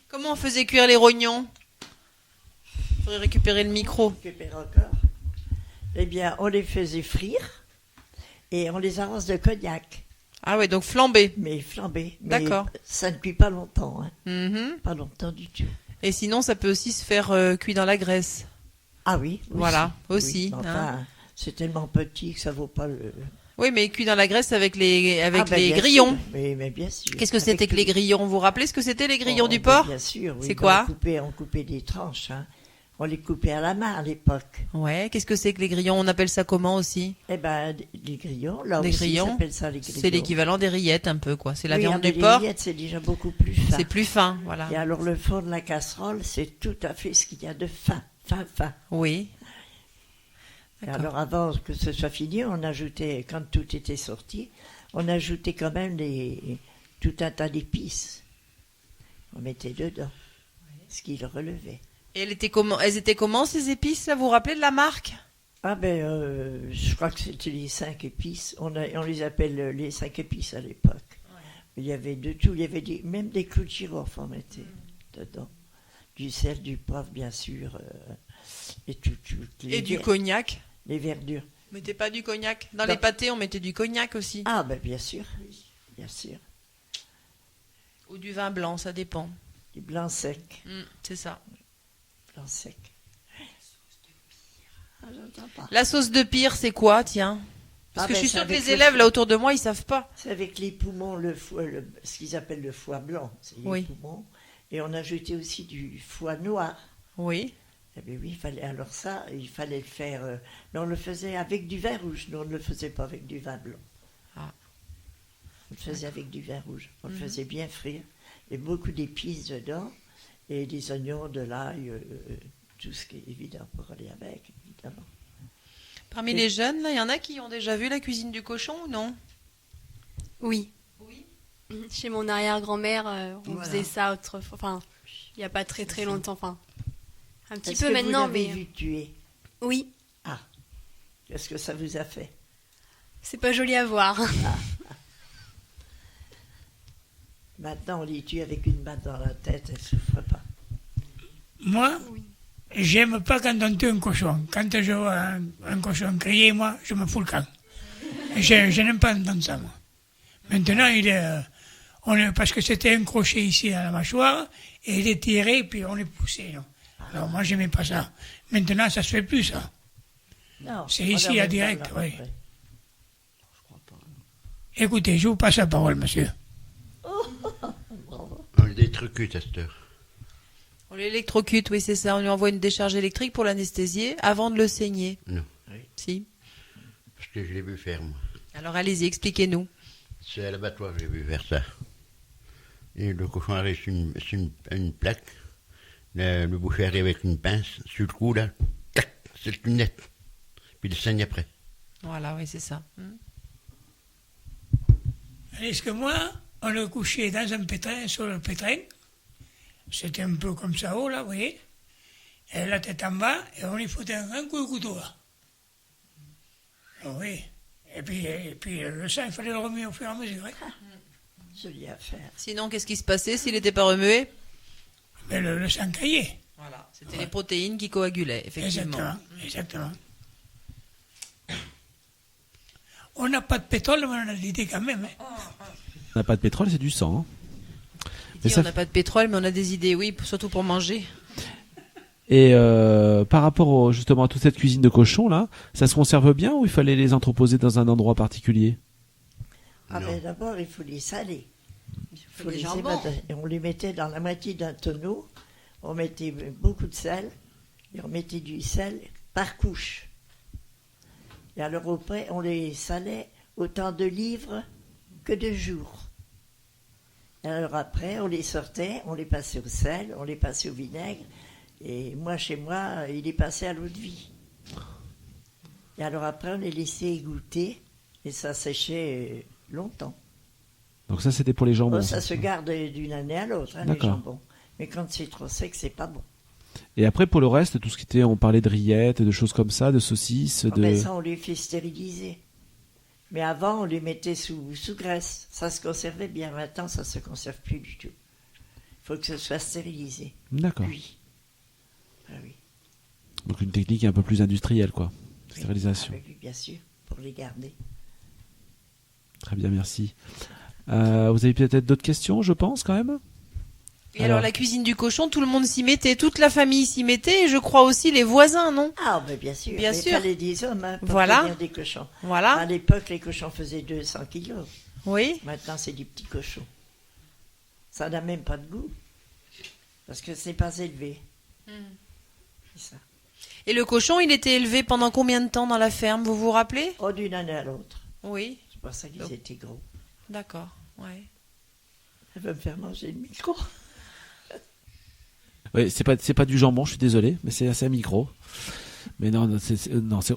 Comment on faisait cuire les rognons? Il faudrait récupérer le micro. Récupère encore. Eh bien, on les faisait frire et on les arrose de cognac. Ah ouais, donc flambé. Mais flambé. Mais D'accord. ça ne cuit pas longtemps. Hein. Mhm. Pas longtemps du tout. Et sinon, ça peut aussi se faire cuire dans la graisse. Ah oui. Voilà, aussi, Oui, hein. enfin, c'est tellement petit que ça vaut pas le. Oui, mais cuit dans la graisse avec les Ah, ben, les bien grillons. sûr. Mais bien sûr. Qu'est-ce que Avec c'était que tout- les grillons? Vous vous rappelez ce que c'était les grillons Oh, du ben, porc? Bien sûr. Oui. C'est Ben, quoi? on coupait des tranches. Hein. On les coupait à la main à l'époque. Ouais, qu'est-ce que c'est que les grillons? On appelle ça comment aussi? Eh ben, les grillons, là Les aussi, grillons, on appelle ça les grillons. c'est l'équivalent des rillettes un peu, quoi. C'est la Oui, viande mais du les porc. rillettes, c'est déjà beaucoup plus fin. C'est plus fin, voilà. Et alors, le fond de la casserole, c'est tout à fait ce qu'il y a de fin. Oui. Et alors, avant que ce soit fini, on ajoutait, quand tout était sorti, on ajoutait quand même tout un tas d'épices. On mettait dedans, ce qui le relevait. Et elles étaient comment ces épices là? Vous vous rappelez de la marque? Ah ben, je crois que c'était les 5 épices. On les appelle les 5 épices à l'époque. Ouais. Il y avait de tout. Il y avait même des clous de girofle, on mettait dedans. Du sel, du poivre, bien sûr. Et tout. Et du cognac? Les verdures. Vous mettez pas du cognac? Dans les pâtés, on mettait du cognac aussi. Ah ben, bien sûr. Bien sûr. Ou du vin blanc, ça dépend. Du blanc sec. C'est ça. Blanc sec. Ah, j'entends pas. La sauce de pire, c'est quoi, tiens? Parce que je suis sûre que les élèves là autour de moi, ils savent pas. C'est avec les poumons, ce qu'ils appellent le foie blanc, c'est les poumons. Et on ajoutait aussi du foie noir. Oui. Eh bien oui, il fallait le faire. Mais on le faisait avec du vin rouge. Nous, on ne le faisait pas avec du vin blanc. Ah. On le faisait avec du vin rouge. On le faisait bien frire. Et beaucoup d'épices dedans. Et des oignons, de l'ail, tout ce qui est évident pour aller avec, évidemment. Parmi les jeunes, là, il y en a qui ont déjà vu la cuisine du cochon ou non? Oui. Chez mon arrière-grand-mère, on faisait ça autrefois. Enfin, il n'y a pas très longtemps. Enfin, un petit peu maintenant, mais. Vous l'avez vu tuer? Oui. Ah. Qu'est-ce que ça vous a fait? C'est pas joli à voir. Maintenant, on les tue avec une batte dans la tête, elle ne souffre pas. Moi, j'aime pas quand on tue un cochon. Quand je vois un cochon crier, moi, je me fous le camp. Je n'aime pas entendre ça, moi. Maintenant, parce que c'était un crochet ici à la mâchoire, et il est tiré, puis on est poussé. Non. Alors moi, j'aimais pas ça. Maintenant, ça se fait plus, ça. C'est ici à direct, oui. Écoutez, je vous passe la parole, monsieur. On l'électrocute à cette heure. On l'électrocute, oui, c'est ça. On lui envoie une décharge électrique pour l'anesthésier avant de le saigner. Non. Si. Parce que je l'ai vu faire, moi. Alors allez-y, expliquez-nous. C'est à l'abattoir que j'ai vu faire ça. Et le cochon arrive sur une plaque. Le boucher arrive avec une pince. Sur le coup, là, tac, c'est une nette. Puis il saigne après. Voilà, oui, c'est ça. Est-ce que moi, on le couchait dans un pétrin, sur le pétrin. C'était un peu comme ça haut, là, vous voyez. Et la tête en bas, et on lui foutait un coup de couteau, là. Oui. Et puis le sang, il fallait le remuer au fur et à mesure. Joli à faire. Sinon, qu'est-ce qui se passait s'il n'était pas remué? Mais le sang caillait. Voilà, c'était les protéines qui coagulaient, effectivement. Exactement. On n'a pas de pétrole, mais on a de l'idée quand même. Hein. On n'a pas de pétrole, c'est du sang. Mais on n'a pas de pétrole, mais on a des idées, oui, surtout pour manger. Et par rapport justement à toute cette cuisine de cochon là, ça se conserve bien ou il fallait les entreposer dans un endroit particulier? Ah ben d'abord il faut les saler. Il faut les jambons. évader. Et on les mettait dans la moitié d'un tonneau. On mettait beaucoup de sel et on mettait du sel par couche. Et alors après on les salait autant de livres que de jours. Et alors après on les sortait, on les passait au sel, on les passait au vinaigre. Et moi, chez moi, il est passé à l'eau de vie. Et alors après, on les laissait égoutter et ça séchait longtemps. Donc ça, c'était pour les jambons. Ça se garde d'une année à l'autre, hein, les jambons. Mais quand c'est trop sec, c'est pas bon. Et après, pour le reste, tout ce qui était, on parlait de rillettes, de choses comme ça, de saucisses, Mais ça, on les fait stériliser. Mais avant, on les mettait sous graisse. Ça se conservait bien. Maintenant, ça se conserve plus du tout. Il faut que ce soit stérilisé. D'accord. Oui. Ah oui. Donc une technique un peu plus industrielle, quoi. Stérilisation. Oui, bien sûr, pour les garder. Très bien, merci. Vous avez peut-être d'autres questions, je pense, quand même. Et alors la cuisine du cochon, tout le monde s'y mettait, toute la famille s'y mettait, et je crois aussi les voisins, non? Ah, ben bien sûr. Bien sûr. Il fallait des hommes pour tenir des cochons. Voilà. À l'époque, les cochons faisaient 200 kilos. Oui. Maintenant, c'est des petits cochons. Ça n'a même pas de goût. Parce que c'est pas élevé. C'est ça. Et le cochon, il était élevé pendant combien de temps dans la ferme, vous vous rappelez? Oh, d'une année à l'autre. Oui. C'est pour ça qu'ils étaient gros. D'accord, ouais. Elle va me faire manger le micro. Oui, c'est pas du jambon, je suis désolé, mais c'est assez micro. Mais non,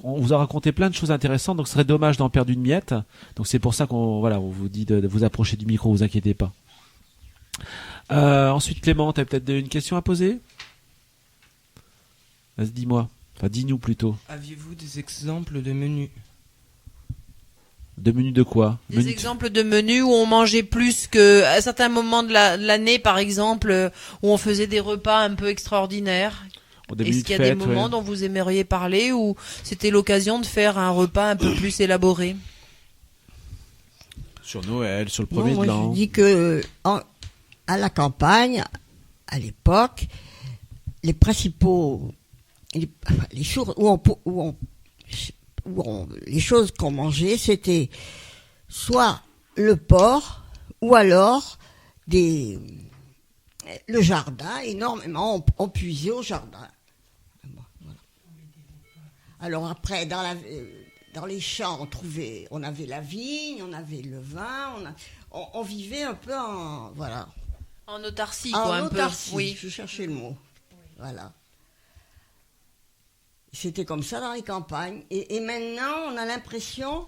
on vous a raconté plein de choses intéressantes, donc ce serait dommage d'en perdre une miette. Donc c'est pour ça on vous dit de vous approcher du micro, vous inquiétez pas. Ensuite, Clément, tu as peut-être une question à poser? Vas-y, dis-moi. Enfin, dis-nous plutôt. Aviez-vous des exemples de menus? De menus de quoi? Des exemples de menus où on mangeait plus que à certains moments de l'année, par exemple, où on faisait des repas un peu extraordinaires. Est-ce qu'il y a des moments dont vous aimeriez parler où c'était l'occasion de faire un repas un peu plus élaboré? Sur Noël, sur le premier de l'an. Je dis que à la campagne, à l'époque, les principaux les choses les choses qu'on mangeait, c'était soit le porc ou alors le jardin. Énormément, on puisait au jardin. Voilà. Alors après, dans les champs, on avait la vigne, on avait le vin, on vivait un peu en autarcie, quoi, un peu. Oui, je cherchais le mot. Voilà. C'était comme ça dans les campagnes. Et maintenant, on a l'impression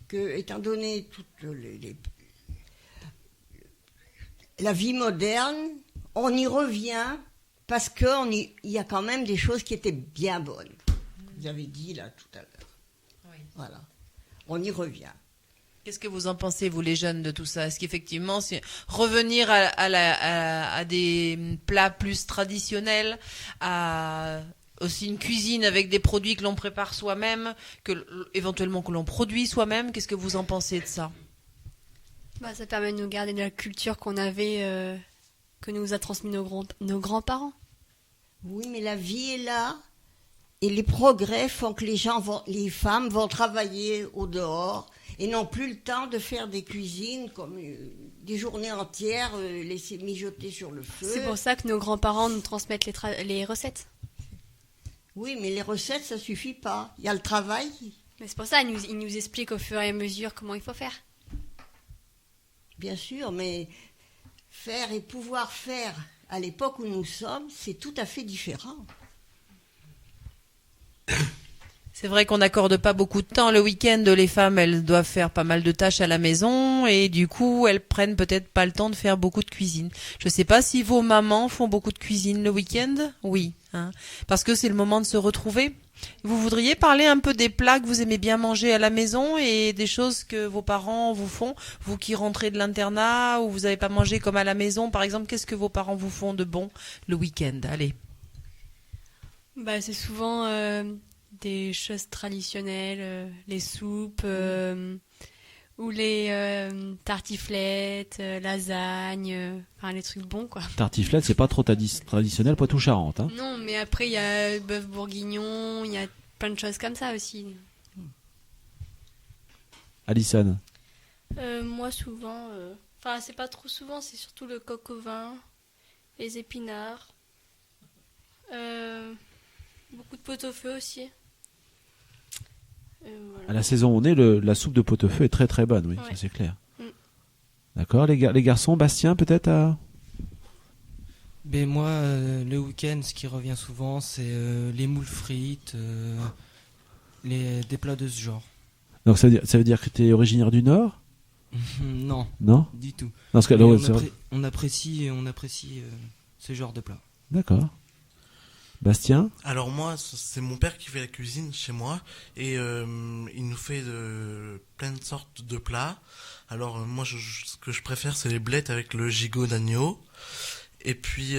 que, étant donné toute la vie moderne, on y revient parce qu'il y a quand même des choses qui étaient bien bonnes. Vous avez dit là tout à l'heure. Oui. Voilà. On y revient. Qu'est-ce que vous en pensez, vous les jeunes, de tout ça? Est-ce qu'effectivement, c'est revenir à des plats plus traditionnels, à aussi une cuisine avec des produits que l'on prépare soi-même, éventuellement que l'on produit soi-même? Qu'est-ce que vous en pensez de ça? Ça permet de nous garder de la culture qu'on avait, que nous a transmis nos grands-parents. Oui, mais la vie est là. Et les progrès font que les femmes vont travailler au dehors et n'ont plus le temps de faire des cuisines comme des journées entières, laisser mijoter sur le feu. C'est pour ça que nos grands-parents nous transmettent les recettes. Oui, mais les recettes, ça suffit pas. Il y a le travail. Mais c'est pour ça qu'ils nous expliquent au fur et à mesure comment il faut faire. Bien sûr, mais faire et pouvoir faire à l'époque où nous sommes, c'est tout à fait différent. C'est vrai qu'on n'accorde pas beaucoup de temps le week-end. Les femmes, elles doivent faire pas mal de tâches à la maison et du coup, elles prennent peut-être pas le temps de faire beaucoup de cuisine. Je sais pas si vos mamans font beaucoup de cuisine le week-end. Oui, hein, parce que c'est le moment de se retrouver. Vous voudriez parler un peu des plats que vous aimez bien manger à la maison et des choses que vos parents vous font, vous qui rentrez de l'internat ou vous n'avez pas mangé comme à la maison, par exemple, qu'est-ce que vos parents vous font de bon le week-end? Allez. Bah, c'est souvent des choses traditionnelles, les soupes ou les tartiflettes, lasagnes, enfin les trucs bons quoi. Tartiflette, c'est pas trop traditionnel Poitou-Charentes. Hein. Non, mais après il y a bœuf bourguignon, il y a plein de choses comme ça aussi. Alison. Moi, souvent, enfin, c'est pas trop souvent, c'est surtout le coq au vin, les épinards, beaucoup de pot-au-feu aussi. Voilà. À la saison où on est, la soupe de pot-au-feu est très très bonne, oui, Ouais. ça c'est clair. Mm. D'accord, les garçons, Bastien peut-être Ben moi, le week-end, ce qui revient souvent, c'est les moules frites, des plats de ce genre. Donc ça veut dire que tu es originaire du Nord? Non. Non Du tout. Parce que, Mais ouais, c'est vrai. on apprécie ce genre de plat. D'accord. Bastien? Alors moi, c'est mon père qui fait la cuisine chez moi et il nous fait plein de sortes de plats. Alors moi, ce que je préfère, c'est les blettes avec le gigot d'agneau. Et puis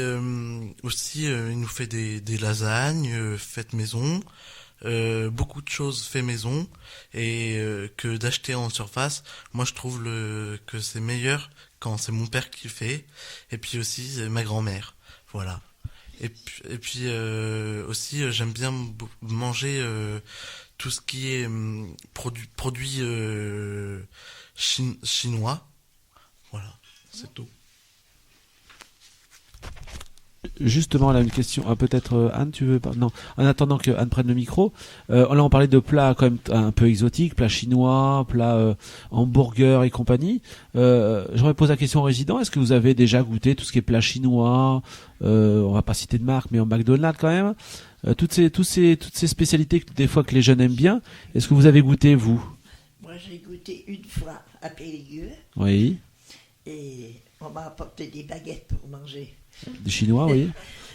aussi, il nous fait des lasagnes faites maison, beaucoup de choses faites maison et que d'acheter en surface. Moi, je trouve que c'est meilleur quand c'est mon père qui fait. Et puis aussi ma grand-mère. Voilà. Et puis aussi j'aime bien manger tout ce qui est produit chinois. Voilà, c'est tout. Justement, là, une question. Peut-être Anne, tu veux pas? Non. En attendant que Anne prenne le micro, là, on parlait de plats quand même un peu exotiques, plats chinois, plats hamburgers et compagnie. J'aurais posé la question aux résidents. Est-ce que vous avez déjà goûté tout ce qui est plats chinois? On va pas citer de marque, mais en McDonald's quand même. Toutes ces spécialités que des fois que les jeunes aiment bien. Est-ce que vous avez goûté vous? Moi, j'ai goûté une fois à Périgueux. Oui. Et on m'a apporté des baguettes pour manger. Des Chinois, oui.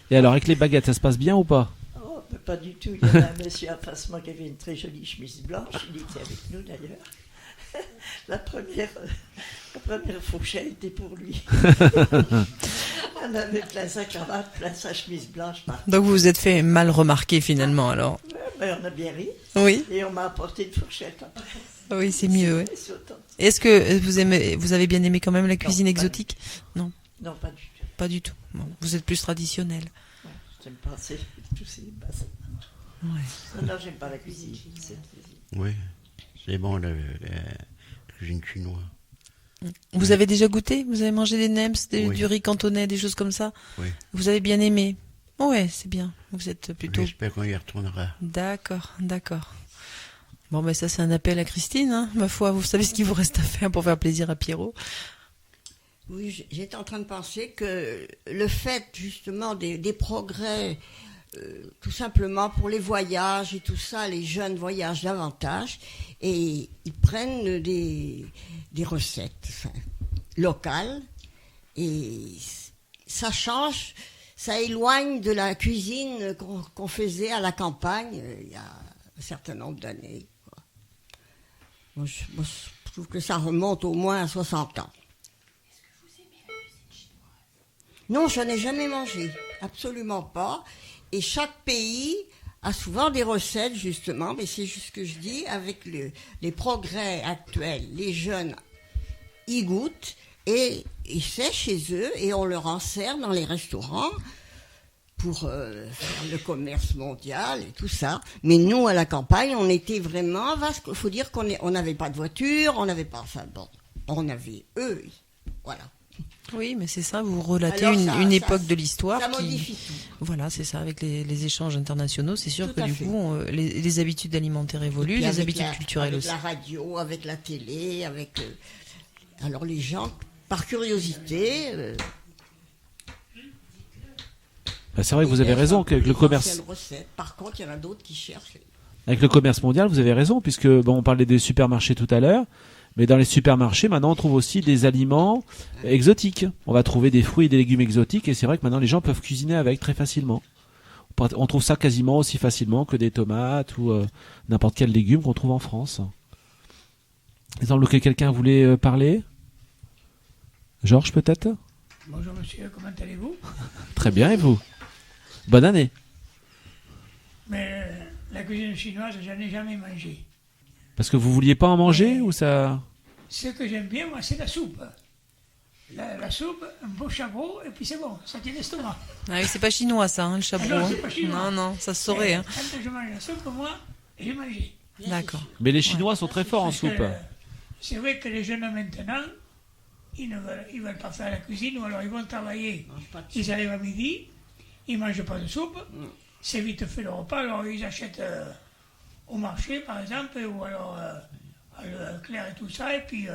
Et alors, avec les baguettes, ça se passe bien ou pas? Oh, mais pas du tout. Il y avait un monsieur en face de moi qui avait une très jolie chemise blanche. Il était avec nous d'ailleurs. La première fourchette était pour lui. On avait plein sa cravate, plein sa chemise blanche. Donc vous vous êtes fait mal remarquer finalement alors. Mais on a bien ri. Oui. Et on m'a apporté une fourchette. Oui, c'est mieux. Ouais. Est-ce que vous avez bien aimé quand même la cuisine exotique? Non. Non, pas du tout. Pas du tout. Bon, vous êtes plus traditionnel. Ouais, j'aime pas tous ces bases. Ouais. Non, j'aime pas la cuisine. Oui, c'est bon la cuisine chinoise. Vous avez déjà goûté? Vous avez mangé des nems, Oui. du riz cantonais, des choses comme ça? Oui. Vous avez bien aimé? Ouais, c'est bien. Vous êtes plutôt... J'espère qu'on y retournera. D'accord. Bon, ben ça c'est un appel à Christine, hein. Ma foi, vous savez ce qu'il vous reste à faire pour faire plaisir à Pierrot. Oui, j'étais en train de penser que le fait justement des progrès, tout simplement pour les voyages et tout ça, les jeunes voyagent davantage et ils prennent des recettes locales et ça change, ça éloigne de la cuisine qu'on faisait à la campagne il y a un certain nombre d'années. Moi, je trouve que ça remonte au moins à 60 ans. Non, je n'ai jamais mangé, absolument pas. Et chaque pays a souvent des recettes, justement, mais c'est juste ce que je dis, avec les progrès actuels, les jeunes y goûtent et c'est chez eux et on leur en sert dans les restaurants pour faire le commerce mondial et tout ça. Mais nous, à la campagne, on était vraiment vaste. Il faut dire qu'on n'avait pas de voiture, on n'avait pas... Enfin bon, on avait eux, voilà. Oui, mais c'est ça, vous relatez Alors une époque de l'histoire ça qui... modifie tout. Voilà, c'est ça, avec les échanges internationaux, c'est sûr Tout que à du fait. coup, les habitudes alimentaires Et évoluent, puis les avec habitudes culturelles avec aussi. la radio, avec la télé, avec... alors les gens, par curiosité... C'est vrai que vous avez raison, qu'avec le commerce... Recettes. Par contre, il y en a d'autres qui cherchent... Avec le commerce mondial, vous avez raison, puisque on parlait des supermarchés tout à l'heure, mais dans les supermarchés, maintenant, on trouve aussi des aliments exotiques. On va trouver des fruits et des légumes exotiques, et c'est vrai que maintenant, les gens peuvent cuisiner avec très facilement. On trouve ça quasiment aussi facilement que des tomates ou n'importe quel légume qu'on trouve en France. Il semble que quelqu'un voulait parler. Georges, peut-être? Bonjour monsieur, comment allez-vous? Très bien, et vous? Bonne année. Mais la cuisine chinoise, j'en ai jamais mangé. Parce que vous vouliez pas en manger ou ça? Ce que j'aime bien, moi, c'est la soupe. La soupe, un beau chabot, et puis c'est bon, ça tient l'estomac. Ah oui, c'est pas chinois ça, hein, le chabot. Ah non, c'est pas chinois. Non, ça se saurait. Hein. Quand je mange la soupe, moi, j'ai mangé. D'accord. Mais les Chinois sont très forts en Parce que, soupe. c'est vrai que les jeunes maintenant, ils veulent pas faire la cuisine, ou alors ils vont travailler. Ils arrivent à midi, ils mangent pas de soupe, c'est vite fait le repas, alors ils achètent au marché par exemple, ou alors à Leclerc et tout ça, et puis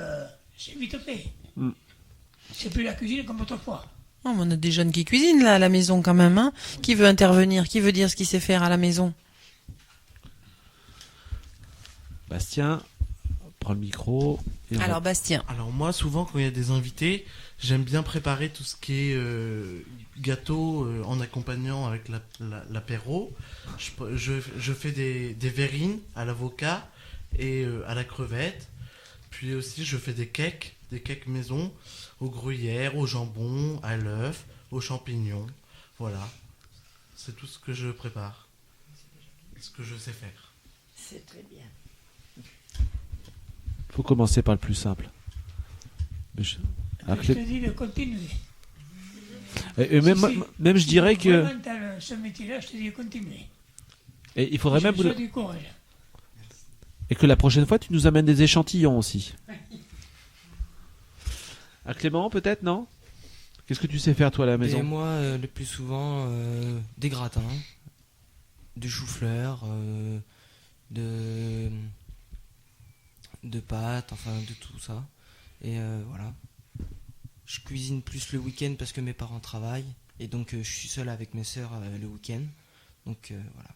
c'est vite fait. C'est plus la cuisine comme autrefois. Oh, mais on a des jeunes qui cuisinent là à la maison quand même. Hein. Qui veut intervenir? Qui veut dire ce qu'il sait faire à la maison? Bastien, prends le micro. Alors Bastien. Alors moi, souvent, quand il y a des invités, j'aime bien préparer tout ce qui est gâteau en accompagnant avec l'apéro. Je fais des verrines à l'avocat et à la crevette. Puis aussi, je fais des cakes maison, au gruyère, au jambon, à l'œuf, aux champignons. Voilà. C'est tout ce que je prépare. Ce que je sais faire. C'est très bien. Faut commencer par le plus simple. Je te dis de continuer. Et même, même je dirais que... Vraiment, dans ce métier-là, je te dis de continuer. Et il faudrait même... Du courage. Et que la prochaine fois, tu nous amènes des échantillons aussi. À Clément, peut-être, non? Qu'est-ce que tu sais faire, toi, à la maison? Et moi, le plus souvent, des gratins, du chou-fleur, de pâtes, enfin, de tout ça. Et voilà. Je cuisine plus le week-end parce que mes parents travaillent. Et donc, je suis seul avec mes sœurs le week-end. Donc, voilà.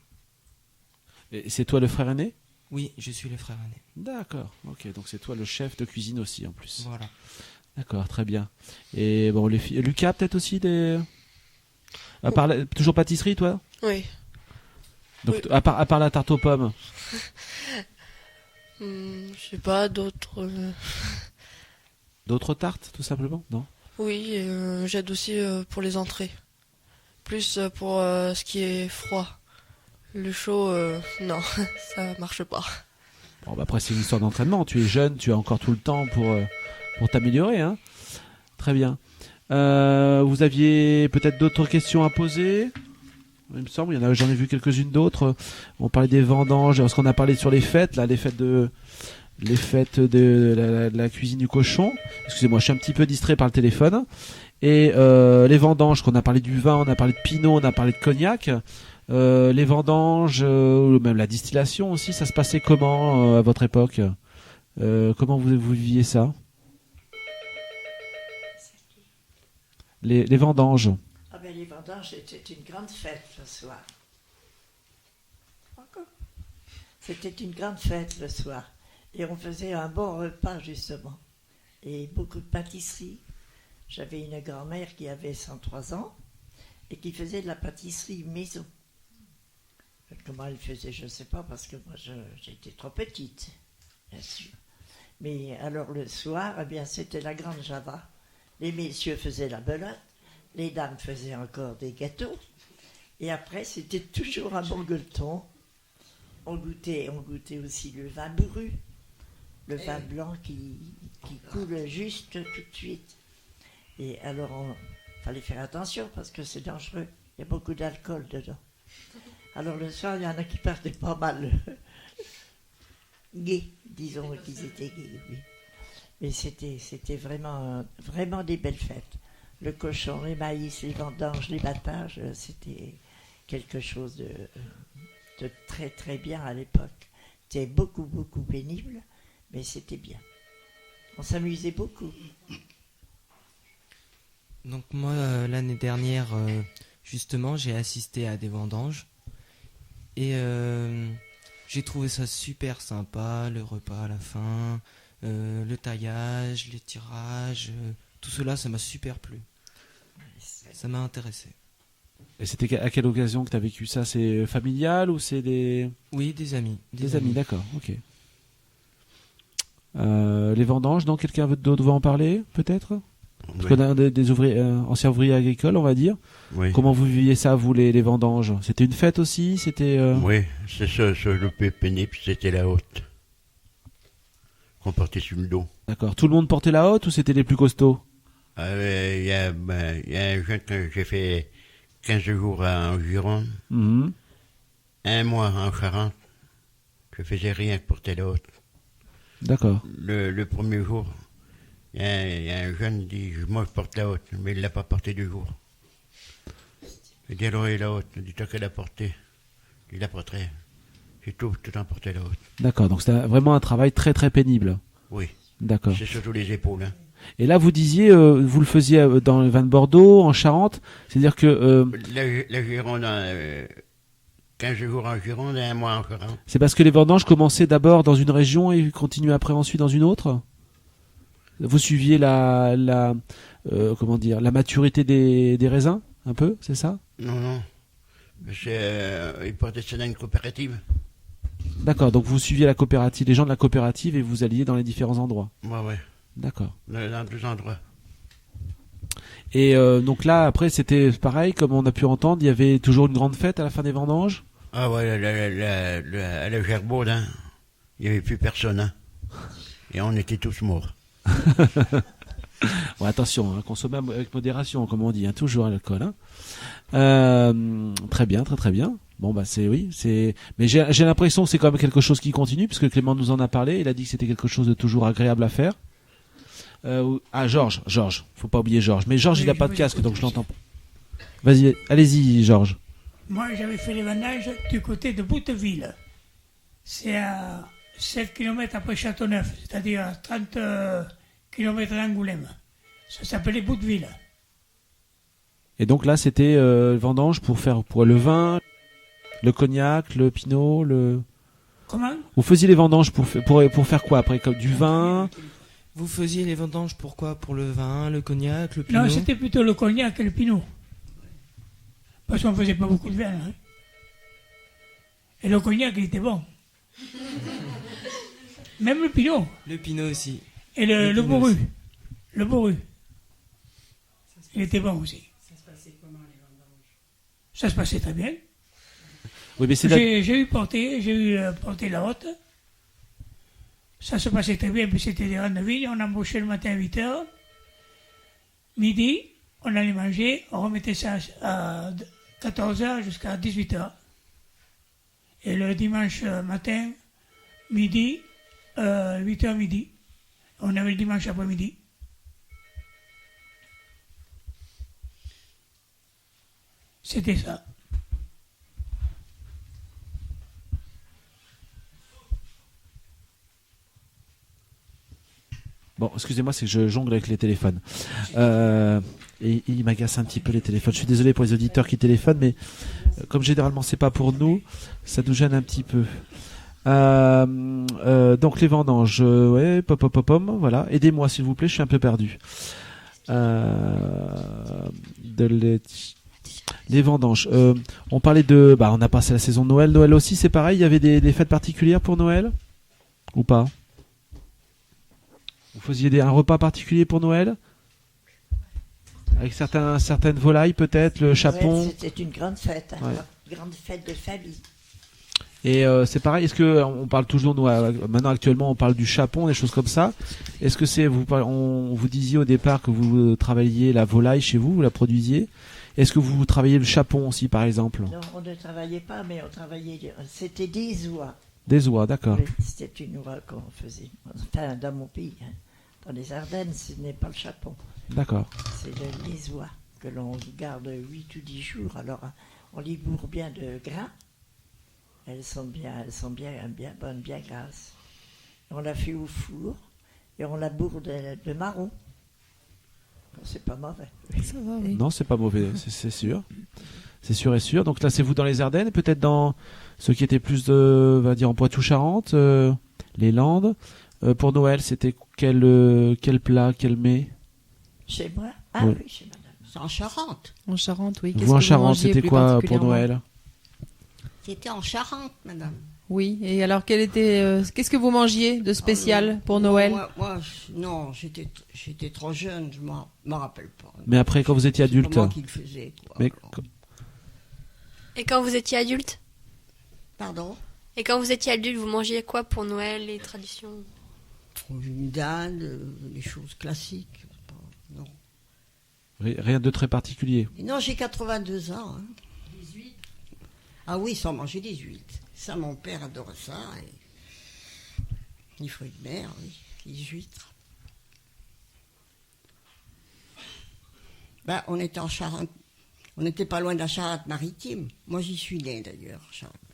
Et c'est toi le frère aîné? Oui, je suis le frère aîné. D'accord, ok. Donc, c'est toi le chef de cuisine aussi, en plus. Voilà. D'accord, très bien. Et bon, les filles... Lucas, peut-être aussi des... Toujours pâtisserie, toi? Oui. Donc, oui. À part la tarte aux pommes? Je sais pas, d'autres... D'autres tartes, tout simplement, non? Oui, j'aide aussi pour les entrées. Plus pour ce qui est froid. Le chaud, non, ça marche pas. Bon, bah après, c'est une histoire d'entraînement. Tu es jeune, tu as encore tout le temps pour t'améliorer. Hein. Très bien. Vous aviez peut-être d'autres questions à poser? Il me semble, j'en ai vu quelques-unes d'autres. On parlait des vendanges, parce qu'on a parlé sur les fêtes, là, les fêtes de la cuisine du cochon. Excusez-moi, je suis un petit peu distrait par le téléphone. Et les vendanges, qu'on a parlé du vin, on a parlé de pinot, on a parlé de cognac. Les vendanges, même la distillation aussi, ça se passait comment à votre époque? Comment vous viviez ça? Les vendanges. Ah ben les vendanges, c'était une grande fête le soir. C'était une grande fête le soir. Et on faisait un bon repas justement. Et beaucoup de pâtisseries. J'avais une grand-mère qui avait 103 ans et qui faisait de la pâtisserie maison. Comment elle faisait, je ne sais pas, parce que moi j'étais trop petite, bien sûr. Mais alors le soir, eh bien, c'était la grande Java. Les messieurs faisaient la belote, les dames faisaient encore des gâteaux. Et après, c'était toujours un bon gueuleton. On goûtait aussi le vin brut, le vin blanc qui coule juste tout de suite. Et alors, il fallait faire attention parce que c'est dangereux. Il y a beaucoup d'alcool dedans. Alors le soir, il y en a qui partaient pas mal gays, disons qu'ils étaient gays, oui. Mais c'était vraiment des belles fêtes. Le cochon, les maïs, les vendanges, les battages, c'était quelque chose de très très bien à l'époque. C'était beaucoup pénible, mais c'était bien. On s'amusait beaucoup. Donc moi, l'année dernière, justement, j'ai assisté à des vendanges. Et j'ai trouvé ça super sympa, le repas à la fin, le taillage, les tirages, tout cela, ça m'a super plu. Ça m'a intéressé. Et c'était à quelle occasion que tu as vécu ça? C'est familial ou c'est des... Oui, des amis. Des amis, d'accord, ok. Les vendanges, donc quelqu'un d'autre va en parler, peut-être? Parce qu'on a des ouvriers, anciens ouvriers agricoles, on va dire. Oui. Comment vous viviez ça, vous, les vendanges? C'était une fête aussi? C'était Oui, c'est ça, le plus pénible, c'était la haute. Qu'on portait sur le dos. D'accord. Tout le monde portait la haute ou c'était les plus costauds? Il y a un jeune que j'ai fait 15 jours en Gironde, un mois en Charente. Je faisais rien que porter la haute. D'accord. Le premier jour, il y a un jeune qui dit, moi je porte la haute, mais il ne l'a pas porté 2 jours. Il dit, alors il la haute, il dit, toi qu'elle a porté, il la porterait. J'ai tout emporté la haute. D'accord, donc c'était vraiment un travail très très pénible. Oui. D'accord. C'est surtout les épaules. Hein. Et là, vous disiez, vous le faisiez dans le vin de Bordeaux, en Charente, c'est-à-dire que... La Gironde, 15 jours en Gironde et un mois en Charente. C'est parce que les vendanges commençaient d'abord dans une région et continuaient après ensuite dans une autre? Vous suiviez comment dire, la maturité des raisins, un peu, c'est ça? Non. Ils portaient ça dans une coopérative. D'accord, donc vous suiviez la coopérative, les gens de la coopérative et vous alliez dans les différents endroits. Ouais. D'accord. Dans 2 endroits. Et donc là, après, c'était pareil, comme on a pu entendre, il y avait toujours une grande fête à la fin des vendanges? Ah ouais, à la Gerbaude, hein, il n'y avait plus personne. Hein. Et on était tous morts. Bon, attention, hein, consommer avec modération, comme on dit, hein, toujours à l'alcool. Hein. Très bien, très bien. Bon bah mais j'ai l'impression que c'est quand même quelque chose qui continue, puisque Clément nous en a parlé. Il a dit que c'était quelque chose de toujours agréable à faire. Georges, faut pas oublier Georges. Mais Georges, il a pas de casque, donc je l'entends pas. Vas-y, allez-y, Georges. Moi, j'avais fait les vendanges du côté de Bouteville. C'est à 7 km après Châteauneuf, c'est-à-dire à 30 km d'Angoulême. Ça s'appelait Bouteville. Et donc là, c'était vendange pour le vin, le cognac, le pinot, le... Comment? Vous faisiez les vendanges pour faire quoi après? Comme du vin? Vous faisiez les vendanges pour quoi? Pour le vin, le cognac, le pinot? Non, c'était plutôt le cognac et le pinot. Parce qu'on ne faisait pas beaucoup de vin. Hein. Et le cognac, il était bon. Même le pinot. Le pinot aussi. Et le bourru. Le bourru. Il était bon aussi. Ça se passait comment les vendanges? Ça se passait très bien. Oui, mais j'ai eu porté la haute. Ça se passait très bien, puis c'était des grandes vignes. On embauchait le matin à 8h. Midi, on allait manger. On remettait ça à 14h jusqu'à 18h. Et le dimanche matin, midi, 8h midi. On avait le dimanche après-midi. C'était ça. Bon, excusez-moi, c'est que je jongle avec les téléphones. Et il m'agace un petit peu les téléphones. Je suis désolé pour les auditeurs qui téléphonent, mais comme généralement c'est pas pour nous, ça nous gêne un petit peu. Donc les vendanges, ouais, voilà. Aidez-moi s'il vous plaît, je suis un peu perdu. Les vendanges. On parlait on a passé la saison de Noël. Noël aussi, c'est pareil. Il y avait des fêtes particulières pour Noël ou pas? Vous faisiez un repas particulier pour Noël? Avec certaines volailles peut-être, le chapon? C'était une grande fête, ouais. Une grande fête de famille. Et c'est pareil, est-ce que on parle toujours, maintenant actuellement on parle du chapon, des choses comme ça. Est-ce que vous disiez au départ que vous travailliez la volaille chez vous la produisiez? Est-ce que vous travaillez le chapon aussi par exemple? Non, on ne travaillait pas, mais on travaillait, c'était des oies. Des oies, d'accord. Oui, c'était une oie qu'on faisait. Enfin, dans mon pays, hein. Dans les Ardennes, ce n'est pas le chapon. D'accord. C'est les oies que l'on garde 8 ou 10 jours. Alors, on les bourre bien de gras. Elles sont bien bonnes, bien grasses. On la fait au four et on la bourre de marron. C'est pas mauvais. Ça va, oui. Non, c'est pas mauvais, c'est sûr. C'est sûr et sûr. Donc là, c'est vous dans les Ardennes, peut-être dans ceux qui étaient plus on va dire en Poitou-Charentes, les Landes. Pour Noël, c'était quel plat, quel mets? Chez moi? Ah oui, chez madame. C'est en Charente. En Charente, oui. Vous, en Charente, c'était quoi pour Noël? C'était en Charente, madame. Oui, et alors qu'est-ce que vous mangiez de spécial pour Noël? Non, j'étais trop jeune, je m'en rappelle pas. Mais après, quand vous étiez adulte? C'est moi qui le faisais, quoi. Mais... Et quand vous étiez adulte? Pardon? Et quand vous étiez adulte, vous mangiez quoi pour Noël, les traditions? Une dinde, des choses classiques. Non. Rien de très particulier? Non, j'ai 82 ans. 18. Ah oui, sans manger 18. Ça, mon père adorait ça. Et... les fruits de mer, oui, les huîtres. On était en Charente. On n'était pas loin de la Charente-Maritime. Moi, j'y suis née d'ailleurs, Charente-Maritime.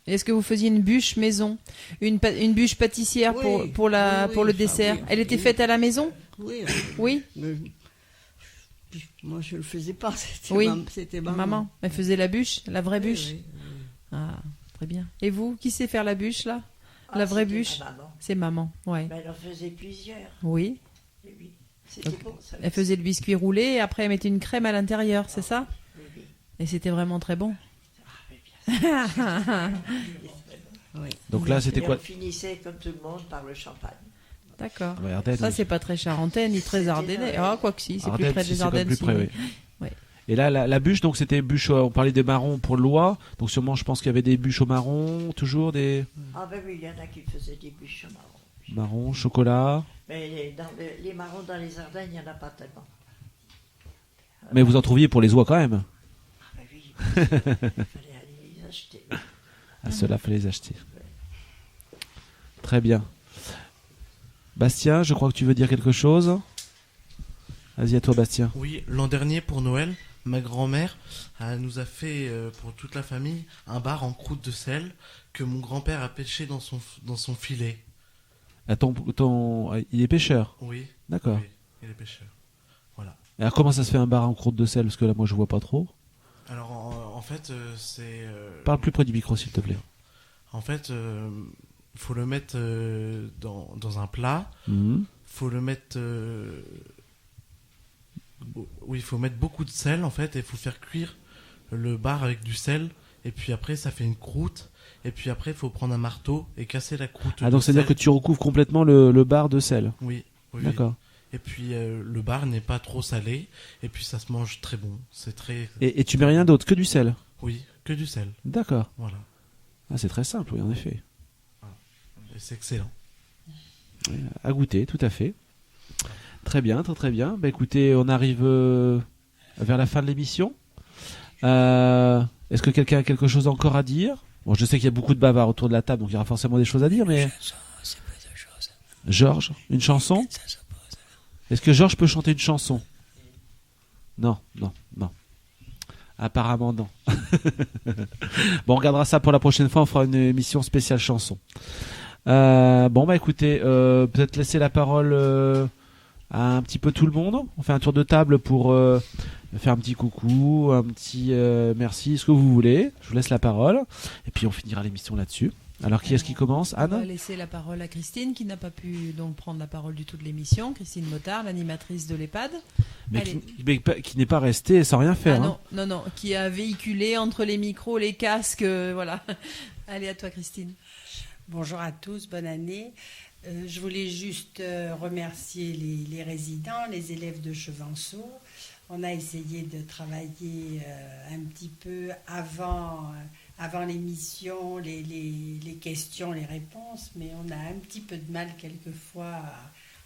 Est-ce que vous faisiez une bûche maison, une bûche pâtissière pour le dessert? Elle était faite à la maison? Oui. Oui. Moi, je le faisais pas. C'était maman. Elle faisait la bûche, la vraie bûche. Oui. Ah, très bien. Et vous, qui sait faire la bûche là? La vraie bûche? C'est maman. Ouais. Elle en faisait plusieurs. Oui. C'était Donc, bon, ça. Elle faisait le biscuit roulé et après elle mettait une crème à l'intérieur, c'est ça? Oui. Et c'était vraiment très bon. Oui. Donc là, c'était quoi? On finissait comme tout le monde par le champagne. D'accord. Ardennes, ça, c'est pas très charentais ni très ardennais. Ah, quoi que si, c'est plus près des Ardennes. Plus près, oui. Ouais. Et là, la bûche, donc c'était bûche, on parlait des marrons pour le Loir, donc sûrement, je pense qu'il y avait des bûches au marron, toujours des... Ah ben oui, il y en a qui faisaient des bûches au marron. Marron, chocolat... Mais les marrons dans les Ardennes, il n'y en a pas tellement. Mais vous en trouviez pour les oies quand même? Ah ben oui, il fallait aller les acheter. Ah, ceux-là, il fallait les acheter. Très bien. Bastien, je crois que tu veux dire quelque chose. Vas-y, à toi, Bastien. Oui, l'an dernier, pour Noël, ma grand-mère nous a fait, pour toute la famille, un bar en croûte de sel que mon grand-père a pêché dans son filet. Ah, il est pêcheur? Oui. D'accord. Oui, il est pêcheur. Voilà. Et alors, comment ça se fait un bar en croûte de sel? Parce que là, moi, je vois pas trop. Alors, en fait, c'est... Parle plus près du micro, s'il te plaît. En fait, il faut le mettre dans un plat. Faut le mettre... Oui, il faut mettre beaucoup de sel, en fait, et il faut faire cuire le bar avec du sel. Et puis après, ça fait une croûte. Et puis après, il faut prendre un marteau et casser la croûte. Ah, donc c'est-à-dire que tu recouvres complètement le bar de sel? Oui. D'accord. Et puis le bar n'est pas trop salé. Et puis ça se mange très bon. C'est très... Et tu mets rien d'autre, que du sel? Oui, que du sel. D'accord. Voilà. Ah, c'est très simple, oui, en effet. Voilà. Et c'est excellent. Oui, à goûter, tout à fait. Très bien, très très bien. Bah, écoutez, on arrive vers la fin de l'émission. Est-ce que quelqu'un a quelque chose encore à dire? Bon, je sais qu'il y a beaucoup de bavards autour de la table, donc il y aura forcément des choses à dire, mais... Georges, une chanson? Est-ce que Georges peut chanter une chanson? Non. Apparemment, non. Bon, on regardera ça pour la prochaine fois, on fera une émission spéciale chanson. Bon, bah écoutez, peut-être laisser la parole à un petit peu tout le monde. On fait un tour de table pour faire un petit coucou, un petit merci, ce que vous voulez. Je vous laisse la parole. Et puis on finira l'émission là-dessus. Alors qui est-ce qui commence? Anne? On va laisser la parole à Christine, qui n'a pas pu donc prendre la parole du tout de l'émission. Christine Motard, l'animatrice de l'EHPAD. Mais qui n'est pas restée sans rien faire. Non, qui a véhiculé entre les micros, les casques, voilà. Allez, à toi Christine. Bonjour à tous, bonne année. Je voulais juste remercier les résidents, les élèves de Chevanceau. On a essayé de travailler un petit peu avant l'émission, les questions, les réponses, mais on a un petit peu de mal quelquefois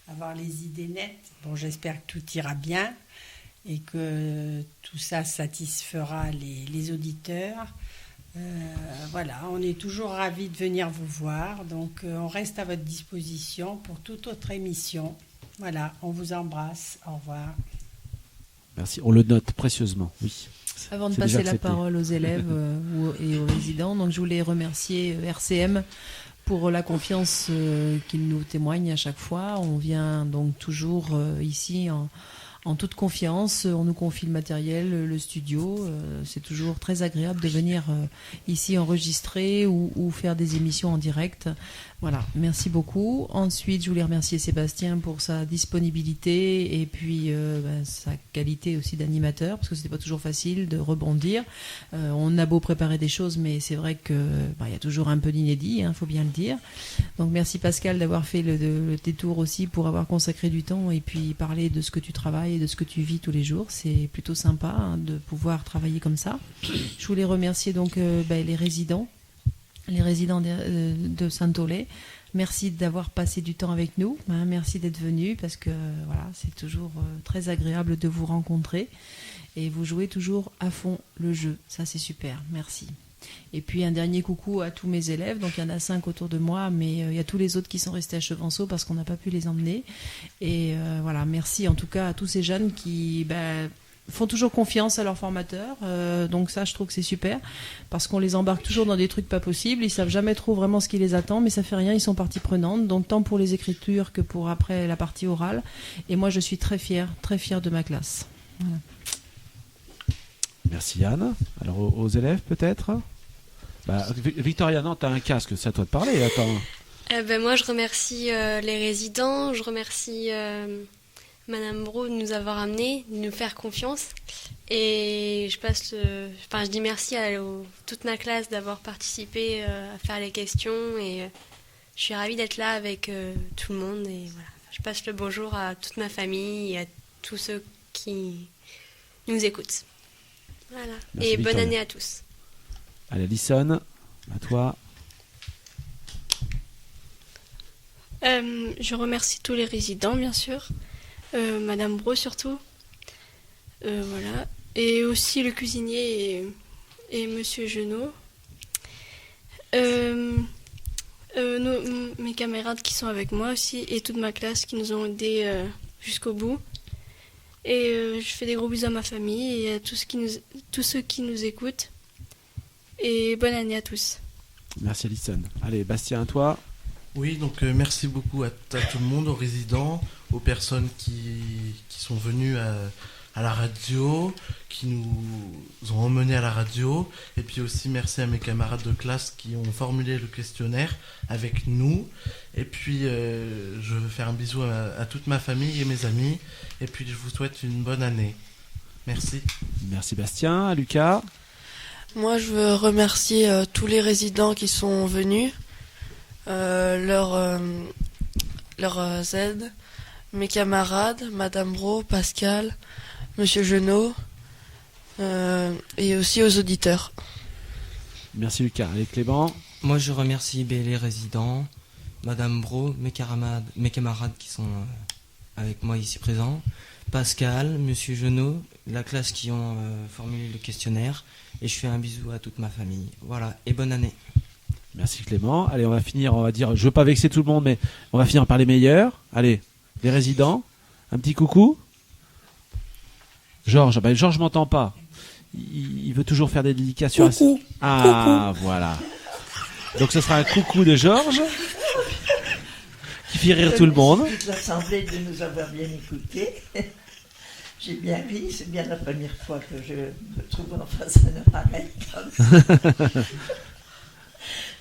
à avoir les idées nettes. Bon, j'espère que tout ira bien et que tout ça satisfera les auditeurs. Voilà, on est toujours ravis de venir vous voir, donc on reste à votre disposition pour toute autre émission. Voilà, on vous embrasse, au revoir. Merci, on le note précieusement, oui. Avant de passer la parole aux élèves et aux résidents, donc je voulais remercier RCM pour la confiance qu'ils nous témoignent à chaque fois. On vient donc toujours ici en en toute confiance. On nous confie le matériel, le studio. C'est toujours très agréable de venir ici enregistrer ou faire des émissions en direct. Voilà, merci beaucoup. Ensuite, je voulais remercier Sébastien pour sa disponibilité et puis sa qualité aussi d'animateur, parce que c'était pas toujours facile de rebondir. On a beau préparer des choses, mais c'est vrai que y a toujours un peu d'inédit, faut bien le dire. Donc merci Pascal d'avoir fait le détour aussi pour avoir consacré du temps et puis parler de ce que tu travailles et de ce que tu vis tous les jours. C'est plutôt sympa de pouvoir travailler comme ça. Je voulais remercier donc les résidents de Saint-Aulay. Merci d'avoir passé du temps avec nous. Merci d'être venus parce que voilà, c'est toujours très agréable de vous rencontrer et vous jouez toujours à fond le jeu. Ça, c'est super. Merci. Et puis un dernier coucou à tous mes élèves. Donc il y en a 5 autour de moi, mais il y a tous les autres qui sont restés à Chevanceau parce qu'on n'a pas pu les emmener. Et voilà, merci en tout cas à tous ces jeunes qui font toujours confiance à leurs formateurs, donc ça je trouve que c'est super parce qu'on les embarque toujours dans des trucs pas possibles, ils savent jamais trop vraiment ce qui les attend, mais ça fait rien, ils sont partie prenante, donc tant pour les écritures que pour après la partie orale, et moi je suis très fière de ma classe. Voilà. Merci Anne. Alors aux élèves peut-être Victoria, non, t'as un casque, c'est à toi de parler, attends. Moi je remercie les résidents, je remercie Madame Brault de nous avoir amenés, de nous faire confiance. Et je dis merci à toute ma classe d'avoir participé à faire les questions. Et je suis ravie d'être là avec tout le monde. Et voilà, je passe le bonjour à toute ma famille et à tous ceux qui nous écoutent. Voilà. Merci, et Victoria. bonne année à tous. Allez, Alison, à toi. Je remercie tous les résidents, bien sûr. Madame Brault surtout, voilà, et aussi le cuisinier et Monsieur Genot, mes camarades qui sont avec moi aussi et toute ma classe qui nous ont aidés jusqu'au bout. Et je fais des gros bisous à ma famille et à tous ceux qui nous écoutent. Et bonne année à tous. Merci Alison. Allez, Bastien, à toi. Oui, donc merci beaucoup à tout le monde, aux résidents, aux personnes qui sont venues à la radio, qui nous ont emmenés à la radio, et puis aussi merci à mes camarades de classe qui ont formulé le questionnaire avec nous, et puis je veux faire un bisou à toute ma famille et mes amis, et puis je vous souhaite une bonne année. Merci. Merci Bastien. Lucas. Moi je veux remercier tous les résidents qui sont venus. Leur aide, mes camarades, Madame Brault, Pascal, Monsieur Genot, et aussi aux auditeurs. Merci Lucas. Allez Clément. Moi je remercie les résidents, Madame Brault, mes camarades qui sont avec moi ici présents, Pascal, Monsieur Genot, la classe qui ont formulé le questionnaire, et je fais un bisou à toute ma famille. Voilà, et bonne année. Merci Clément. Allez, on va finir, je veux pas vexer tout le monde, mais on va finir par les meilleurs. Allez, les résidents, un petit coucou. Georges, Georges m'entend pas. Il veut toujours faire des dédications. Coucou. Ah, Coucou. Voilà. Donc ce sera un coucou de Georges qui fait rire tout le monde. Toute l'assemblée de nous avoir bien écoutés. J'ai bien ri, c'est bien la première fois que je me trouve en face d'un appareil comme ça.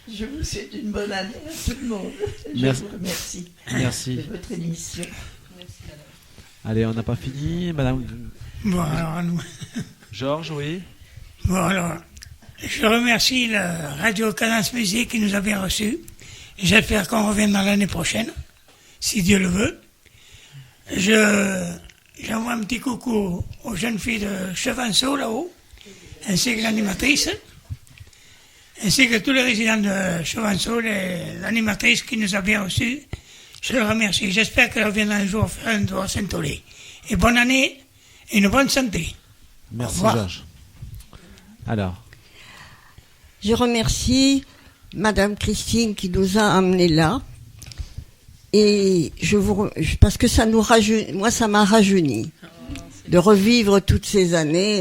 Je vous souhaite une bonne année à tout le monde. Merci. Je vous remercie Merci. de votre émission. Allez, on n'a pas fini, Madame. Bon, alors, nous... Georges, oui. Bon, alors, je remercie la Radio Cadence Musique qui nous a bien reçus. J'espère qu'on reviendra l'année prochaine, si Dieu le veut. J'envoie un petit coucou aux jeunes filles de Chevanceau, là-haut, ainsi que l'animatrice, ainsi que tous les résidents de Chevanceau, l'animatrice qui nous a bien reçus. Je le remercie. J'espère qu'elle reviendra un jour faire un tour à Saint-Aulay. Et bonne année et une bonne santé. Merci Georges. Alors. Je remercie Madame Christine qui nous a amenés là. Et parce que ça nous rajeunit, moi ça m'a rajeuni de revivre toutes ces années,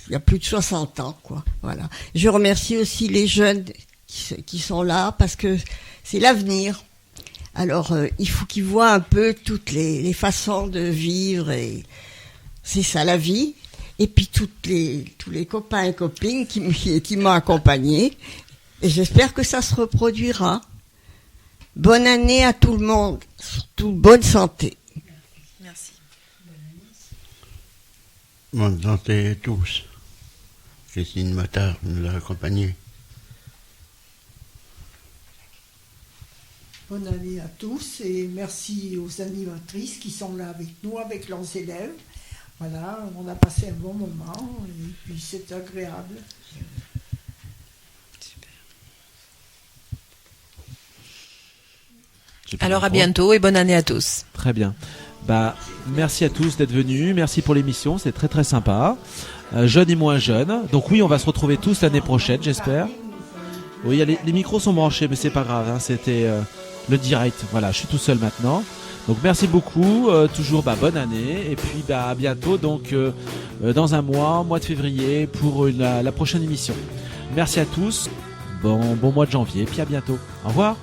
il y a plus de 60 ans, quoi. Voilà. Je remercie aussi les jeunes qui sont là parce que c'est l'avenir. Alors, il faut qu'ils voient un peu toutes les façons de vivre, et c'est ça la vie. Et puis tous les copains et copines qui m'ont accompagné. Et j'espère que ça se reproduira. Bonne année à tout le monde, surtout bonne santé. Merci. Bonne santé à tous. Christine Motard nous a accompagnés. Bonne année à tous et merci aux animatrices qui sont là avec nous, avec leurs élèves. Voilà, on a passé un bon moment et puis c'est agréable. Alors à bientôt et bonne année à tous. Très bien. Merci à tous d'être venus. Merci pour l'émission, c'est très très sympa. Jeunes et moins jeunes. Donc oui, on va se retrouver tous l'année prochaine, j'espère. Oui, les micros sont branchés, mais c'est pas grave. C'était le direct. Voilà, je suis tout seul maintenant. Donc merci beaucoup. Toujours bonne année. Et puis à bientôt. Donc dans un mois de février pour la prochaine émission. Merci à tous. Bon mois de janvier. Puis à bientôt. Au revoir.